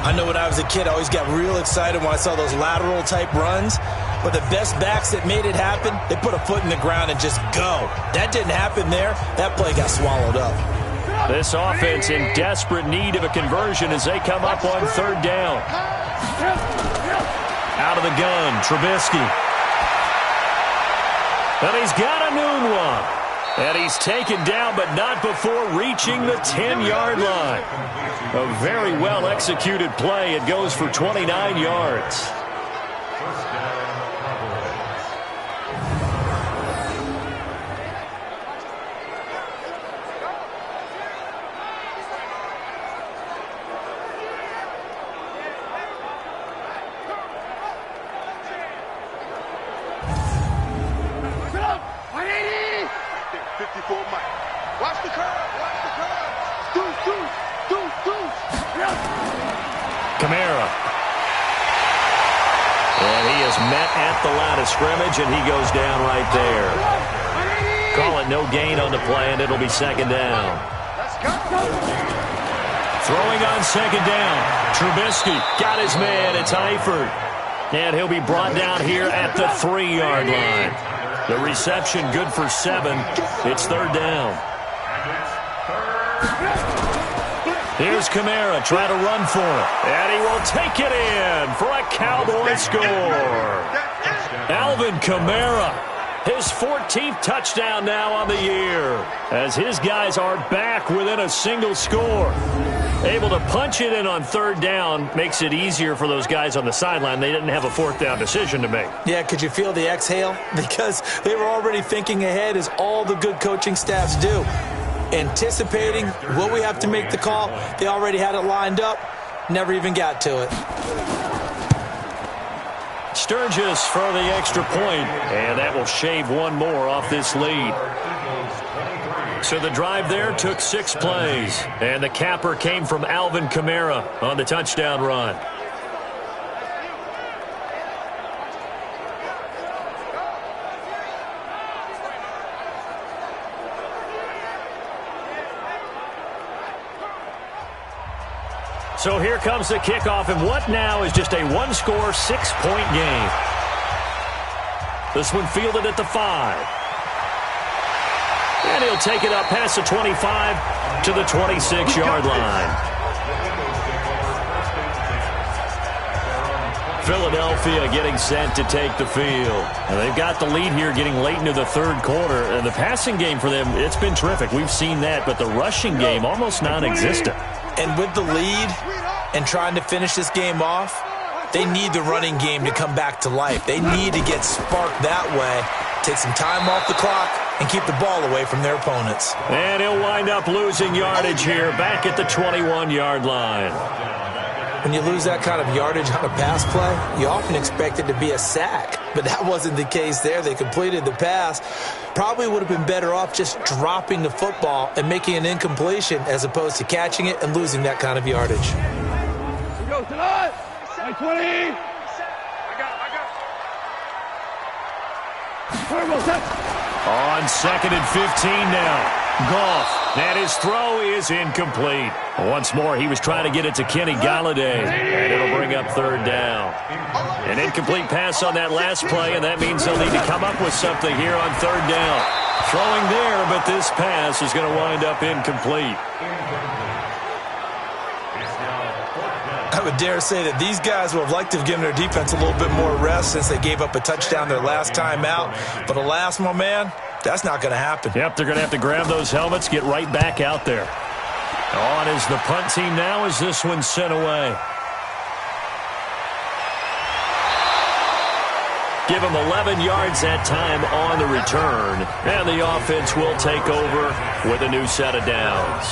I know when I was a kid, I always got real excited when I saw those lateral-type runs. But the best backs that made it happen, they put a foot in the ground and just go. That didn't happen there. That play got swallowed up. This offense in desperate need of a conversion as they come up on 3rd down. Out of the gun, Trubisky. And he's got a noon one. And he's taken down, but not before reaching the 10-yard line. A very well-executed play. It goes for 29 yards. Kamara. And he is met at the line of scrimmage, and he goes down right there. Call it no gain on the play, and it'll be 2nd down. Throwing on 2nd down. Trubisky got his man. It's Eifert. And he'll be brought down here at the 3-yard line. The reception good for 7. It's 3rd down. Here's Kamara trying to run for it. And he will take it in for a Cowboy score. Alvin Kamara, his 14th touchdown now on the year. As his guys are back within a single score. Able to punch it in on 3rd down makes it easier for those guys on the sideline. They didn't have a 4th down decision to make. Yeah, could you feel the exhale? Because they were already thinking ahead, as all the good coaching staffs do. Anticipating, will we have to make the call? They already had it lined up. Never even got to it. Sturgis for the extra point, and that will shave one more off this lead. So the drive there took 6 plays, and the capper came from Alvin Kamara on the touchdown run. So here comes the kickoff, and what now is just a one-score, 6-point game. This one fielded at the 5. And he'll take it up past the 25 to the 26-yard line. Philadelphia getting set to take the field. And they've got the lead here getting late into the 3rd quarter. And the passing game for them, it's been terrific. We've seen that, but the rushing game almost non-existent. And with the lead and trying to finish this game off, they need the running game to come back to life. They need to get sparked that way, take some time off the clock, and keep the ball away from their opponents. And he'll wind up losing yardage here back at the 21-yard line. When you lose that kind of yardage on a pass play, you often expect it to be a sack. But that wasn't the case there. They completed the pass. Probably would have been better off just dropping the football and making an incompletion as opposed to catching it and losing that kind of yardage. 20. On 2nd and 15 now. Goff, and his throw is incomplete. Once more, he was trying to get it to Kenny Galladay, and it'll bring up 3rd down. An incomplete pass on that last play, and that means they'll need to come up with something here on 3rd down. Throwing there, but this pass is going to wind up incomplete. I would dare say that these guys would have liked to have given their defense a little bit more rest since they gave up a touchdown their last time out. But alas, my man, that's not going to happen. Yep, they're going to have to grab those helmets, get right back out there. On is the punt team now as this one's sent away. Give them 11 yards that time on the return. And the offense will take over with a new set of downs.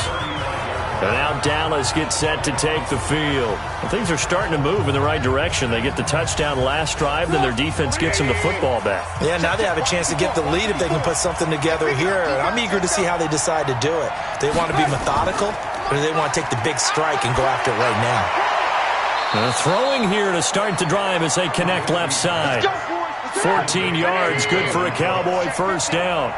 And now Dallas gets set to take the field. Well, things are starting to move in the right direction. They get the touchdown last drive, then their defense gets them the football back. Yeah, now they have a chance to get the lead if they can put something together here. And I'm eager to see how they decide to do it. Do they want to be methodical, or do they want to take the big strike and go after it right now? Throwing here to start the drive as they connect left side. 14 yards, good for a Cowboy first down.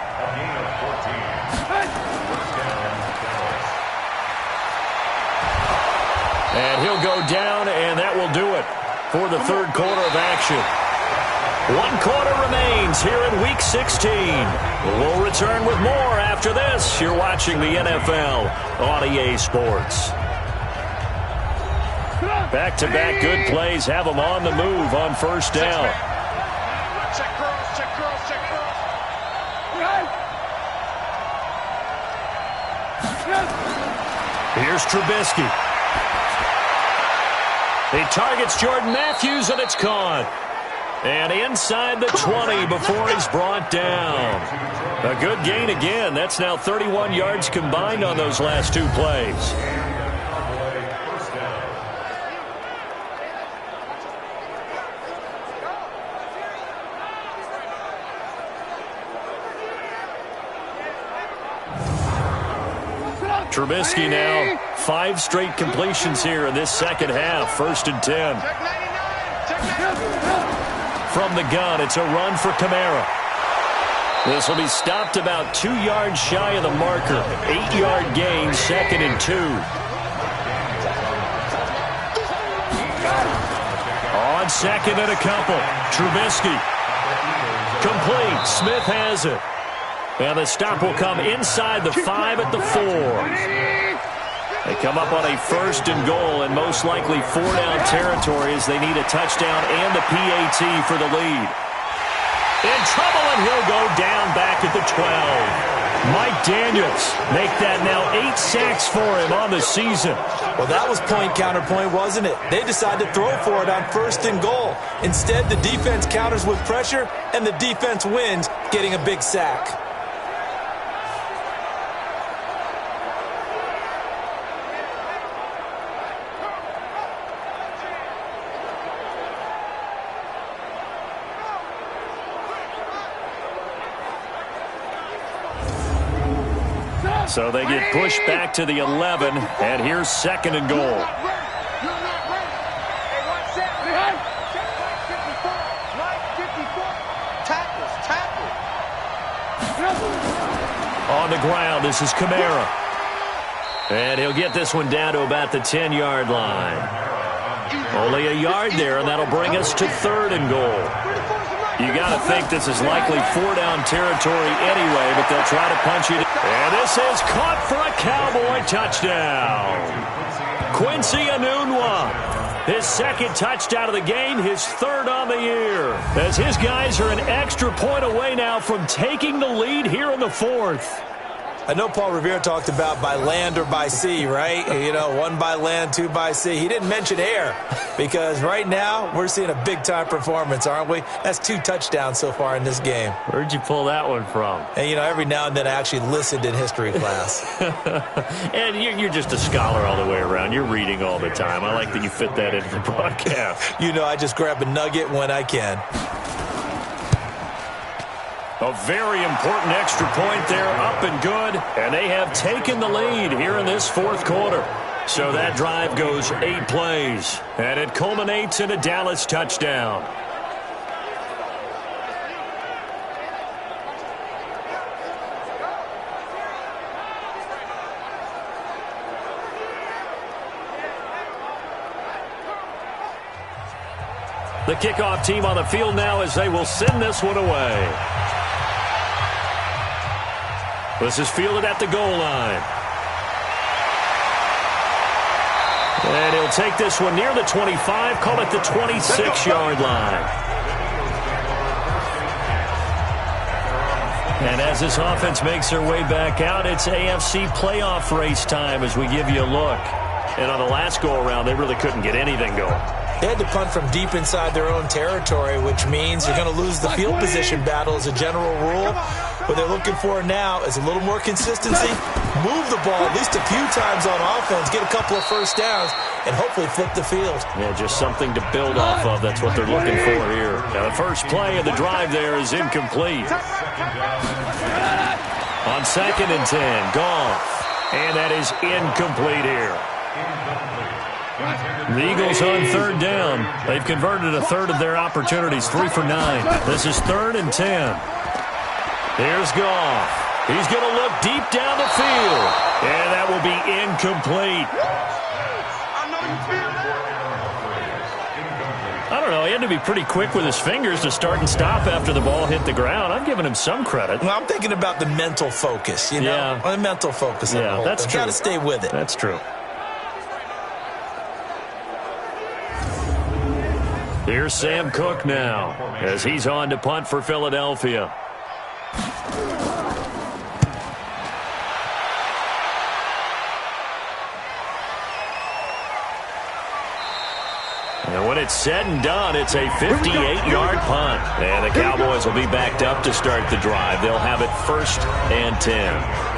And he'll go down, and that will do it for the 3rd quarter of action. 1 quarter remains here in Week 16. We'll return with more after this. You're watching the NFL on EA Sports. Back-to-back good plays have them on the move on first down. Check girls, check girls, check girls. Here's Trubisky. He targets Jordan Matthews, and it's caught. And inside the 20 before he's brought down. A good gain again. That's now 31 yards combined on those last 2 plays. Trubisky now 5 straight completions here in this second half. 1st and 10. From the gun, it's a run for Kamara. This will be stopped about 2 yards shy of the marker. 8-yard gain, 2nd and 2. On 2nd and a couple. Trubisky. Complete. Smith has it. And the stop will come inside the 5 at the 4. They come up on a 1st and goal and most likely 4-down territory as they need a touchdown and the PAT for the lead. In trouble, and he'll go down back at the 12. Mike Daniels make that now 8 sacks for him on the season. Well, that was point counterpoint, wasn't it? They decided to throw for it on 1st and goal. Instead, the defense counters with pressure, and the defense wins, getting a big sack. So they get pushed back to the 11, and here's 2nd and goal. On the ground, this is Kamara. And he'll get this one down to about the 10-yard line. Only a yard there, and that'll bring us to 3rd and goal. You got to think this is likely 4-down territory anyway, but they'll try to punch it. And this is caught for a Cowboy touchdown. Quincy Enunwa, his 2nd touchdown of the game, his 3rd on the year. As his guys are an extra point away now from taking the lead here in the 4th. I know Paul Revere talked about by land or by sea, right? You know, 1 by land, 2 by sea. He didn't mention air because right now we're seeing a big-time performance, aren't we? That's 2 touchdowns so far in this game. Where'd you pull that one from? And, you know, every now and then I actually listened in history class. And you're just a scholar all the way around. You're reading all the time. I like that you fit that into the broadcast. You know, I just grab a nugget when I can. A very important extra point there, up and good. And they have taken the lead here in this 4th quarter. So that drive goes 8 plays, and it culminates in a Dallas touchdown. The kickoff team on the field now as they will send this one away. This is fielded at the goal line. And he'll take this one near the 25, call it the 26-yard line. And as this offense makes their way back out, it's AFC playoff race time as we give you a look. And on the last go-around, they really couldn't get anything going. They had to punt from deep inside their own territory, which means you're going to lose the field position battle as a general rule. What they're looking for now is a little more consistency, move the ball at least a few times on offense, get a couple of first downs, and hopefully flip the field. Yeah, just something to build off of. That's what they're looking for here. Now, the first play of the drive there is incomplete. On 2nd and 10, Goff. And that is incomplete here. The Eagles on 3rd down. They've converted a third of their opportunities, 3 for 9. This is 3rd and 10. Here's Goff. He's going to look deep down the field. And that will be incomplete. I don't know. He had to be pretty quick with his fingers to start and stop after the ball hit the ground. I'm giving him some credit. Well, I'm thinking about the mental focus, you know? Yeah. The mental focus. Yeah, that's true. Got to stay with it. That's true. Here's Sam Cook now as he's on to punt for Philadelphia. And when it's said and done, it's a 58-yard punt. And the Cowboys will be backed up to start the drive. They'll have it 1st and 10.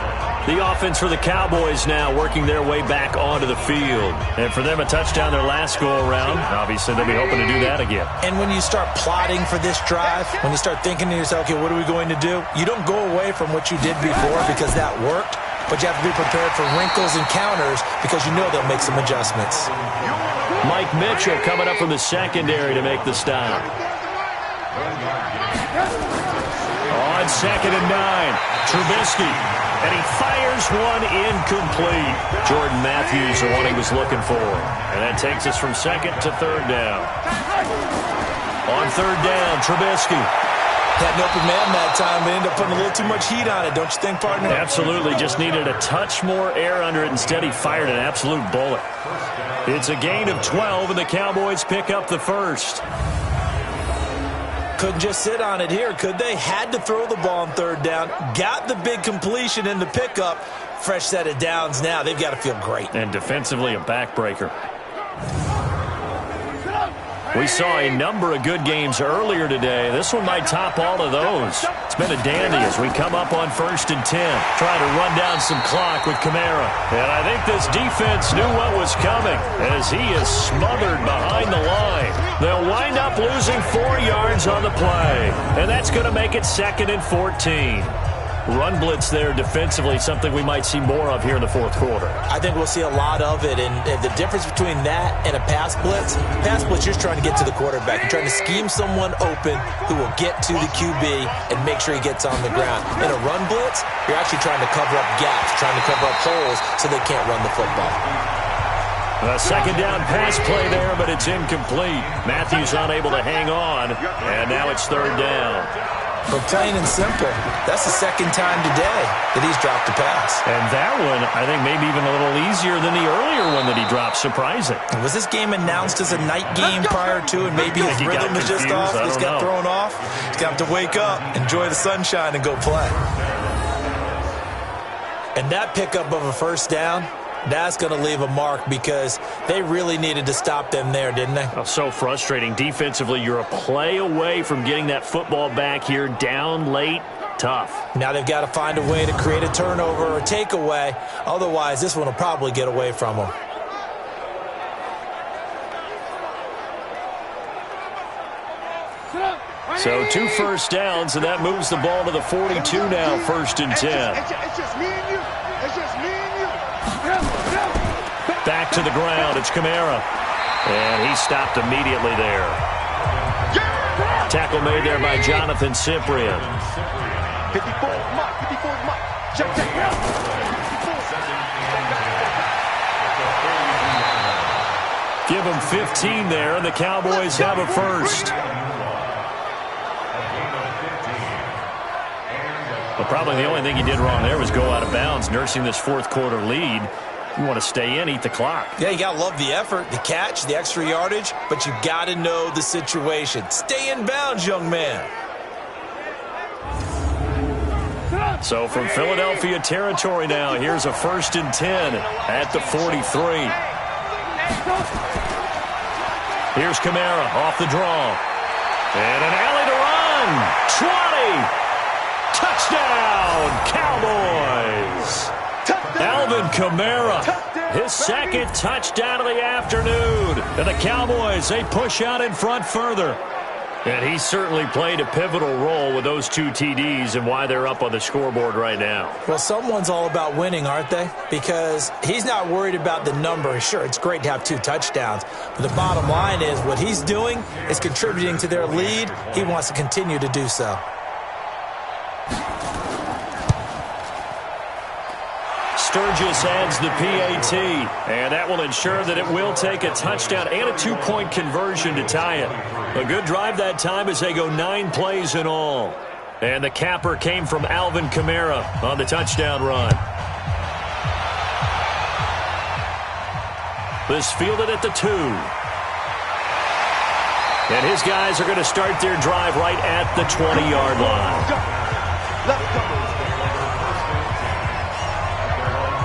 The offense for the Cowboys now working their way back onto the field. And for them, a touchdown their last go-around. Obviously, they'll be hoping to do that again. And when you start plotting for this drive, when you start thinking to yourself, okay, what are we going to do? You don't go away from what you did before because that worked, but you have to be prepared for wrinkles and counters because you know they'll make some adjustments. Mike Mitchell coming up from the secondary to make the stop. On 2nd and 9, Trubisky. And he fires one incomplete. Jordan Matthews, the one he was looking for. And that takes us from 2nd to 3rd down. On 3rd down, Trubisky. Had an open man that time, but ended up putting a little too much heat on it, don't you think, partner? Absolutely. Just needed a touch more air under it. Instead, he fired an absolute bullet. It's a gain of 12, and the Cowboys pick up the first. Couldn't just sit on it here, could they? Had to throw the ball on 3rd down. Got the big completion in the pickup. Fresh set of downs now. They've got to feel great. And defensively, a backbreaker. We saw a number of good games earlier today. This one might top all of those. It's been a dandy as we come up on 1st and 10. Trying to run down some clock with Kamara. And I think this defense knew what was coming as he is smothered behind the line. They'll wind up losing 4 yards on the play. And that's going to make it 2nd and 14. Run blitz there defensively, something we might see more of here in the 4th quarter. I think we'll see a lot of it, and the difference between that and a pass blitz, you're just trying to get to the quarterback. You're trying to scheme someone open who will get to the QB and make sure he gets on the ground. In a run blitz, you're actually trying to cover up gaps, trying to cover up holes so they can't run the football. A 2nd down pass play there, but it's incomplete. Matthews unable to hang on, and now it's 3rd down. But plain and simple, that's the 2nd time today that he's dropped a pass. And that one, I think, maybe even a little easier than the earlier one that he dropped. Surprising. Was this game announced as a night game prior to, and maybe his rhythm is just off? He's got thrown off. He's got to wake up, enjoy the sunshine, and go play. And that pickup of a 1st down, that's going to leave a mark because they really needed to stop them there, didn't they? Oh, so frustrating. Defensively, you're a play away from getting that football back here down late. Tough. Now they've got to find a way to create a turnover or a takeaway. Otherwise, this one will probably get away from them. So 2 first downs, and that moves the ball to the 42 now, 1st and 10. It's just me and you. It's just me and you. Back to the ground. It's Kamara. And he stopped immediately there. Tackle made there by Jonathan Cyprien. 54 mark, 54 mark. Check. Give him 15 there, and the Cowboys have a first. Well, probably the only thing he did wrong there was go out of bounds, nursing this fourth quarter lead. You want to stay in, eat the clock. Yeah, you got to love the effort, the catch, the extra yardage, but you got to know the situation. Stay in bounds, young man. So from Philadelphia territory now, here's a 1st and 10 at the 43. Here's Kamara off the draw. And an alley to run. 20. Touchdown, Cowboys. Alvin Kamara, his second touchdown of the afternoon. And the Cowboys, they push out in front further. And he certainly played a pivotal role with those 2 TDs and why they're up on the scoreboard right now. Well, someone's all about winning, aren't they? Because he's not worried about the number. Sure, it's great to have 2 touchdowns. But the bottom line is what he's doing is contributing to their lead. He wants to continue to do so. Sturgis adds the PAT, and that will ensure that it will take a touchdown and a 2-point conversion to tie it. A good drive that time as they go 9 plays in all. And the capper came from Alvin Kamara on the touchdown run. This fielded at the 2. And his guys are going to start their drive right at the 20-yard line.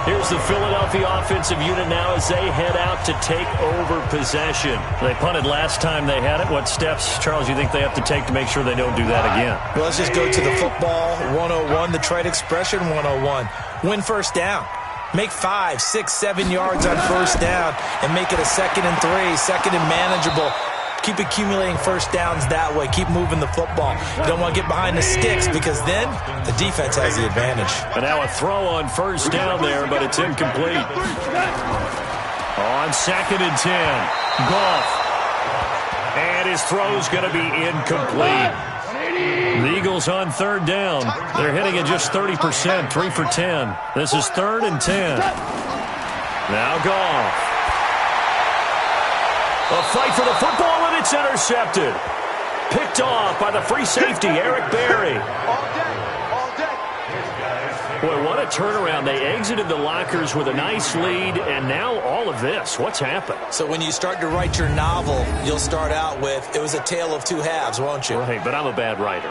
Here's the Philadelphia offensive unit now as they head out to take over possession. They punted last time they had it. What steps, Charles, you think they have to take to make sure they don't do that again? Well, let's just go to the football 101, the trade expression 101. Win first down. Make 5, 6, 7 yards on first down and make it a 2nd and 3, 2nd and manageable. Keep accumulating first downs that way. Keep moving the football. You don't want to get behind the sticks because then the defense has the advantage. And now a throw on first down there, but it's incomplete. On 2nd and 10, Goff. And his throw's going to be incomplete. The Eagles on 3rd down. They're hitting at just 30%, 3 for 10. This is 3rd and 10. Now Goff. A fight for the football, and it's intercepted. Picked off by the free safety, Eric Berry. Boy, what a turnaround. They exited the lockers with a nice lead, and now all of this. What's happened? So when you start to write your novel, you'll start out with, it was a tale of 2 halves, won't you? Right, but I'm a bad writer.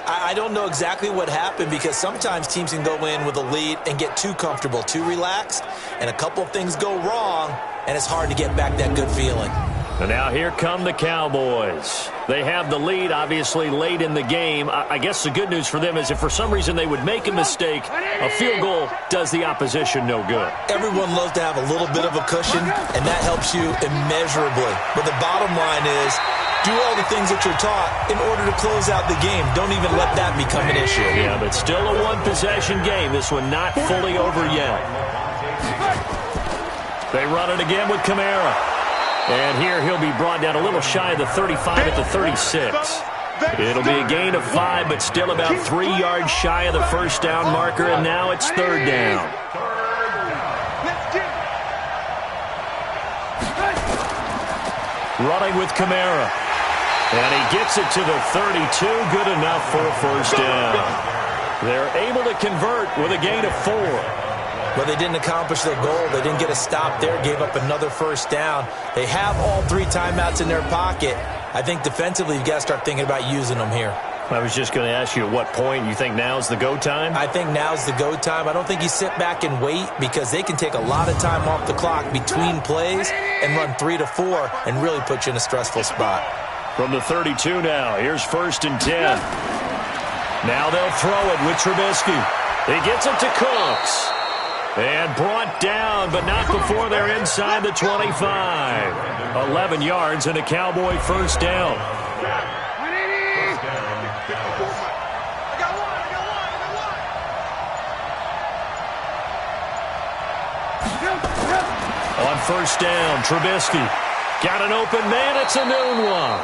I don't know exactly what happened because sometimes teams can go in with a lead and get too comfortable, too relaxed, and a couple of things go wrong, and it's hard to get back that good feeling. And now here come the Cowboys. They have the lead, obviously, late in the game. I guess the good news for them is if for some reason they would make a mistake, a field goal does the opposition no good. Everyone loves to have a little bit of a cushion, and that helps you immeasurably. But the bottom line is, do all the things that you're taught in order to close out the game. Don't even let that become an issue. Yeah, but still a one-possession game. This one not fully over yet. They run it again with Kamara. And here he'll be brought down a little shy of the 35 at the 36. It'll be a gain of 5, but still about 3 yards shy of the first down marker, and now it's 3rd down. Running with Kamara. And he gets it to the 32, good enough for a first down. They're able to convert with a gain of 4. But they didn't accomplish their goal. They didn't get a stop there, gave up another first down. They have all 3 timeouts in their pocket. I think defensively you've got to start thinking about using them here. I was just going to ask you at what point you think now's the go time? I think now's the go time. I don't think you sit back and wait because they can take a lot of time off the clock between plays and run 3 to 4 and really put you in a stressful spot. From the 32 now, here's 1st and 10. Now they'll throw it with Trubisky. He gets it to Cooks. And brought down, but not before they're inside the 25. 11 yards and a Cowboy first down. On first down. Trubisky got an open man. It's a noon one.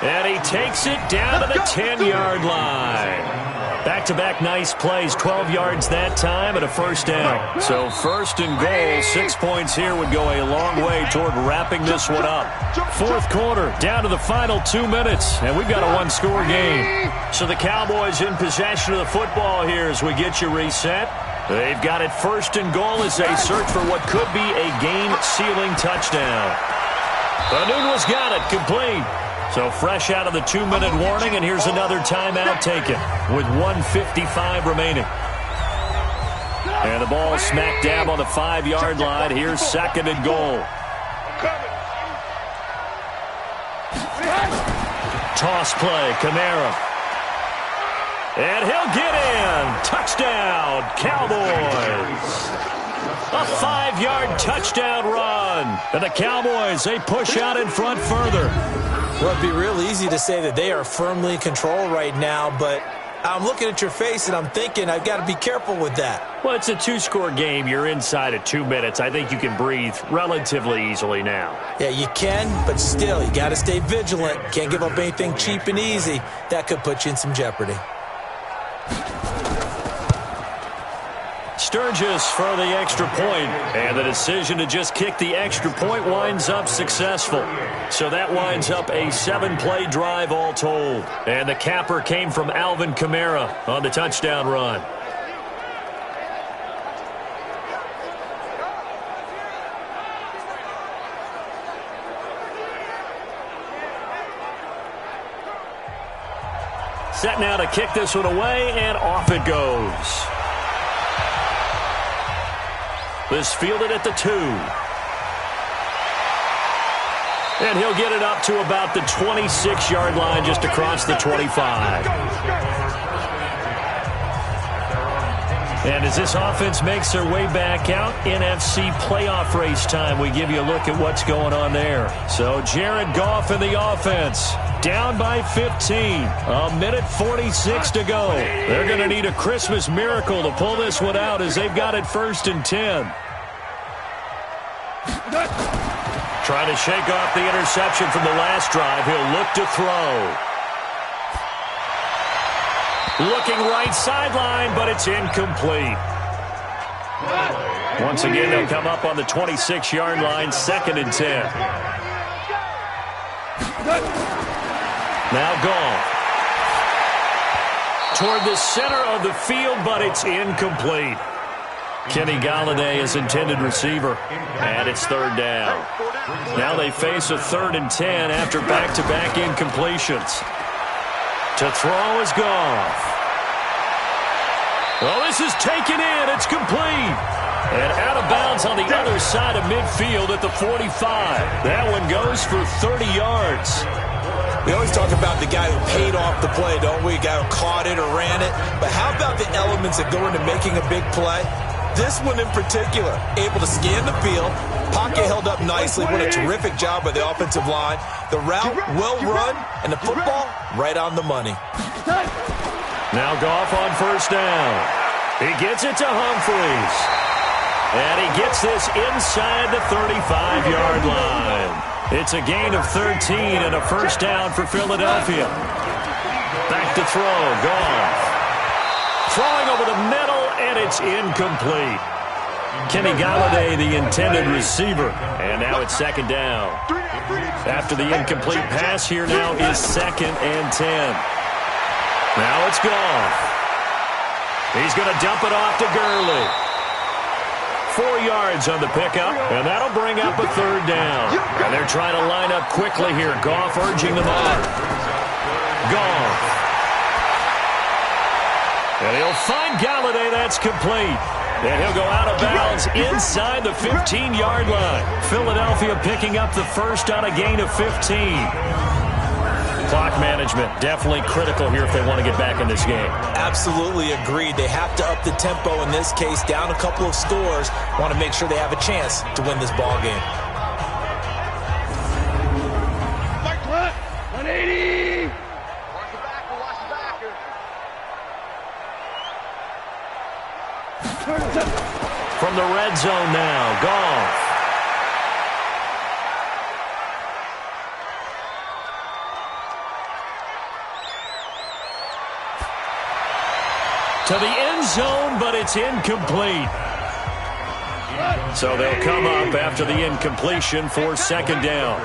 And he takes it down to the 10-yard line. Back-to-back nice plays, 12 yards that time and a first down. So first and goal, 6 points here would go a long way toward wrapping this one up. Fourth quarter, down to the final 2 minutes, and we've got a one-score game. So the Cowboys in possession of the football here as we get you reset. They've got it first and goal as they search for what could be a game-sealing touchdown. Anunwa's got it, complete. So fresh out of the 2-minute warning, and here's another timeout taken with 1:55 remaining. And the ball smack dab on the 5-yard line. Here's second and goal. Toss play, Kamara. And he'll get in. Touchdown, Cowboys. A 5-yard touchdown run. And the Cowboys, they push out in front further. Well, it'd be real easy to say that they are firmly in control right now, but I'm looking at your face and I'm thinking I've got to be careful with that. Well, it's a 2-score game. You're inside of 2 minutes. I think you can breathe relatively easily now. Yeah, you can, but still, you got to stay vigilant. Can't give up anything cheap and easy. That could put you in some jeopardy. Sturgis for the extra point, and the decision to just kick the extra point winds up successful. So that winds up a 7-play drive all told. And the capper came from Alvin Kamara on the touchdown run. Set now to kick this one away, and off it goes. This fielded at the 2. And he'll get it up to about the 26-yard line just across the 25. And as this offense makes their way back out, NFC playoff race time, we give you a look at what's going on there. So Jared Goff in the offense, down by 15. A minute 46 to go. They're going to need a Christmas miracle to pull this one out as they've got it first and 10. Trying to shake off the interception from the last drive. He'll look to throw. Looking right sideline, but it's incomplete. Once again, they'll come up on the 26-yard line, second and 10. Now Goff. Toward the center of the field, but it's incomplete. Kenny Galladay is intended receiver, and it's third down. Now they face a 3rd and 10 after back-to-back incompletions. To throw is Goff. Well, this is taken in. It's complete. And out of bounds on the other side of midfield at the 45. That one goes for 30 yards. We always talk about the guy who paid off the play, don't we? A guy who caught it or ran it. But how about the elements that go into making a big play? This one in particular, able to scan the field, pocket held up nicely. What a terrific job by the offensive line. The route well run, and the football right on the money. Now Goff on first down. He gets it to Humphries. And he gets this inside the 35-yard line. It's a gain of 13 and a first down for Philadelphia. Back to throw, Goff. Throwing over the middle, and it's incomplete. Kenny Galladay, the intended receiver. And now it's second down. After the incomplete pass, here now is second and 10. Now it's Goff. He's going to dump it off to Gurley. 4 yards on the pickup, and that'll bring up a third down. And they're trying to line up quickly here. Goff urging them on. Goff. And he'll find Galladay. That's complete. And he'll go out of bounds inside the 15-yard line. Philadelphia picking up the first on a gain of 15. Clock management definitely critical here if they want to get back in this game. Absolutely agreed. They have to up the tempo in this case. Down a couple of scores. Want to make sure they have a chance to win this ball game. Mark left, 180. Watch the backer. From the red zone now, Goff. to the end zone, but it's incomplete. So they'll come up after the incompletion for second down.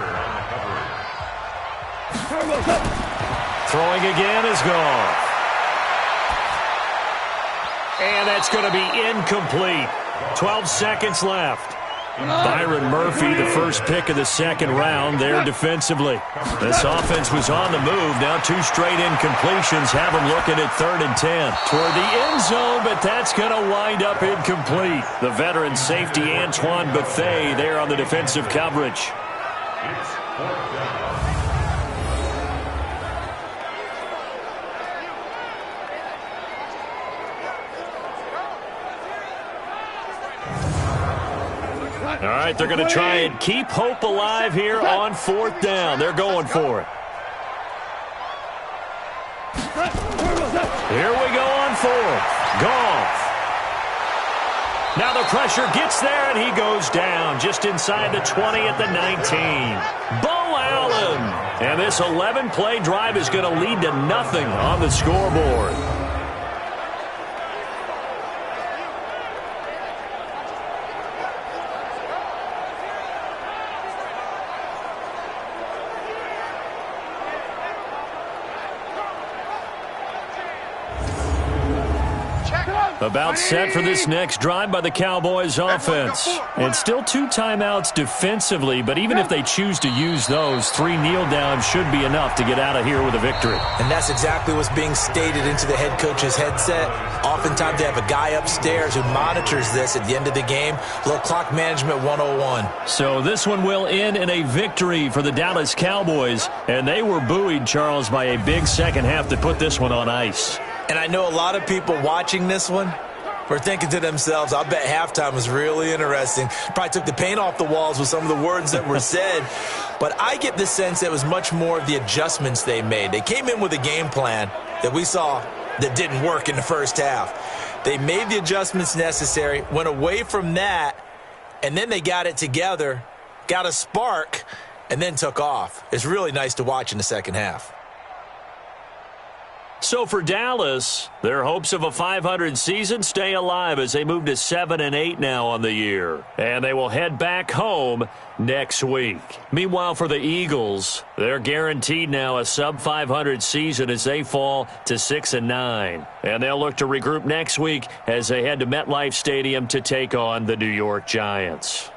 Throwing again is gone. And that's going to be incomplete. 12 seconds left. Byron Murphy, the first pick of the second round there defensively. This offense was on the move. Now 2 straight incompletions have them looking at 3rd and 10. Toward the end zone, but that's going to wind up incomplete. The veteran safety Antoine Bethea there on the defensive coverage. All right, they're going to try and keep hope alive here on 4th down. They're going for it. Here we go on 4th. Goff. Now the pressure gets there, and he goes down just inside the 20 at the 19. Bo Allen. And this 11-play drive is going to lead to nothing on the scoreboard. About set for this next drive by the Cowboys offense. And still 2 timeouts defensively, but even if they choose to use those, 3 kneel downs should be enough to get out of here with a victory. And that's exactly what's being stated into the head coach's headset. Oftentimes they have a guy upstairs who monitors this at the end of the game. Little clock management 101. So this one will end in a victory for the Dallas Cowboys. And they were buoyed, Charles, by a big second half to put this one on ice. And I know a lot of people watching this one were thinking to themselves, I bet halftime was really interesting. Probably took the paint off the walls with some of the words that were said. But I get the sense that it was much more of the adjustments they made. They came in with a game plan that we saw that didn't work in the first half. They made the adjustments necessary, went away from that, and then they got it together, got a spark, and then took off. It's really nice to watch in the second half. So for Dallas, their hopes of a 500 season stay alive as they move to 7-8 now on the year. And they will head back home next week. Meanwhile, for the Eagles, they're guaranteed now a sub-500 season as they fall to 6-9. And they'll look to regroup next week as they head to MetLife Stadium to take on the New York Giants.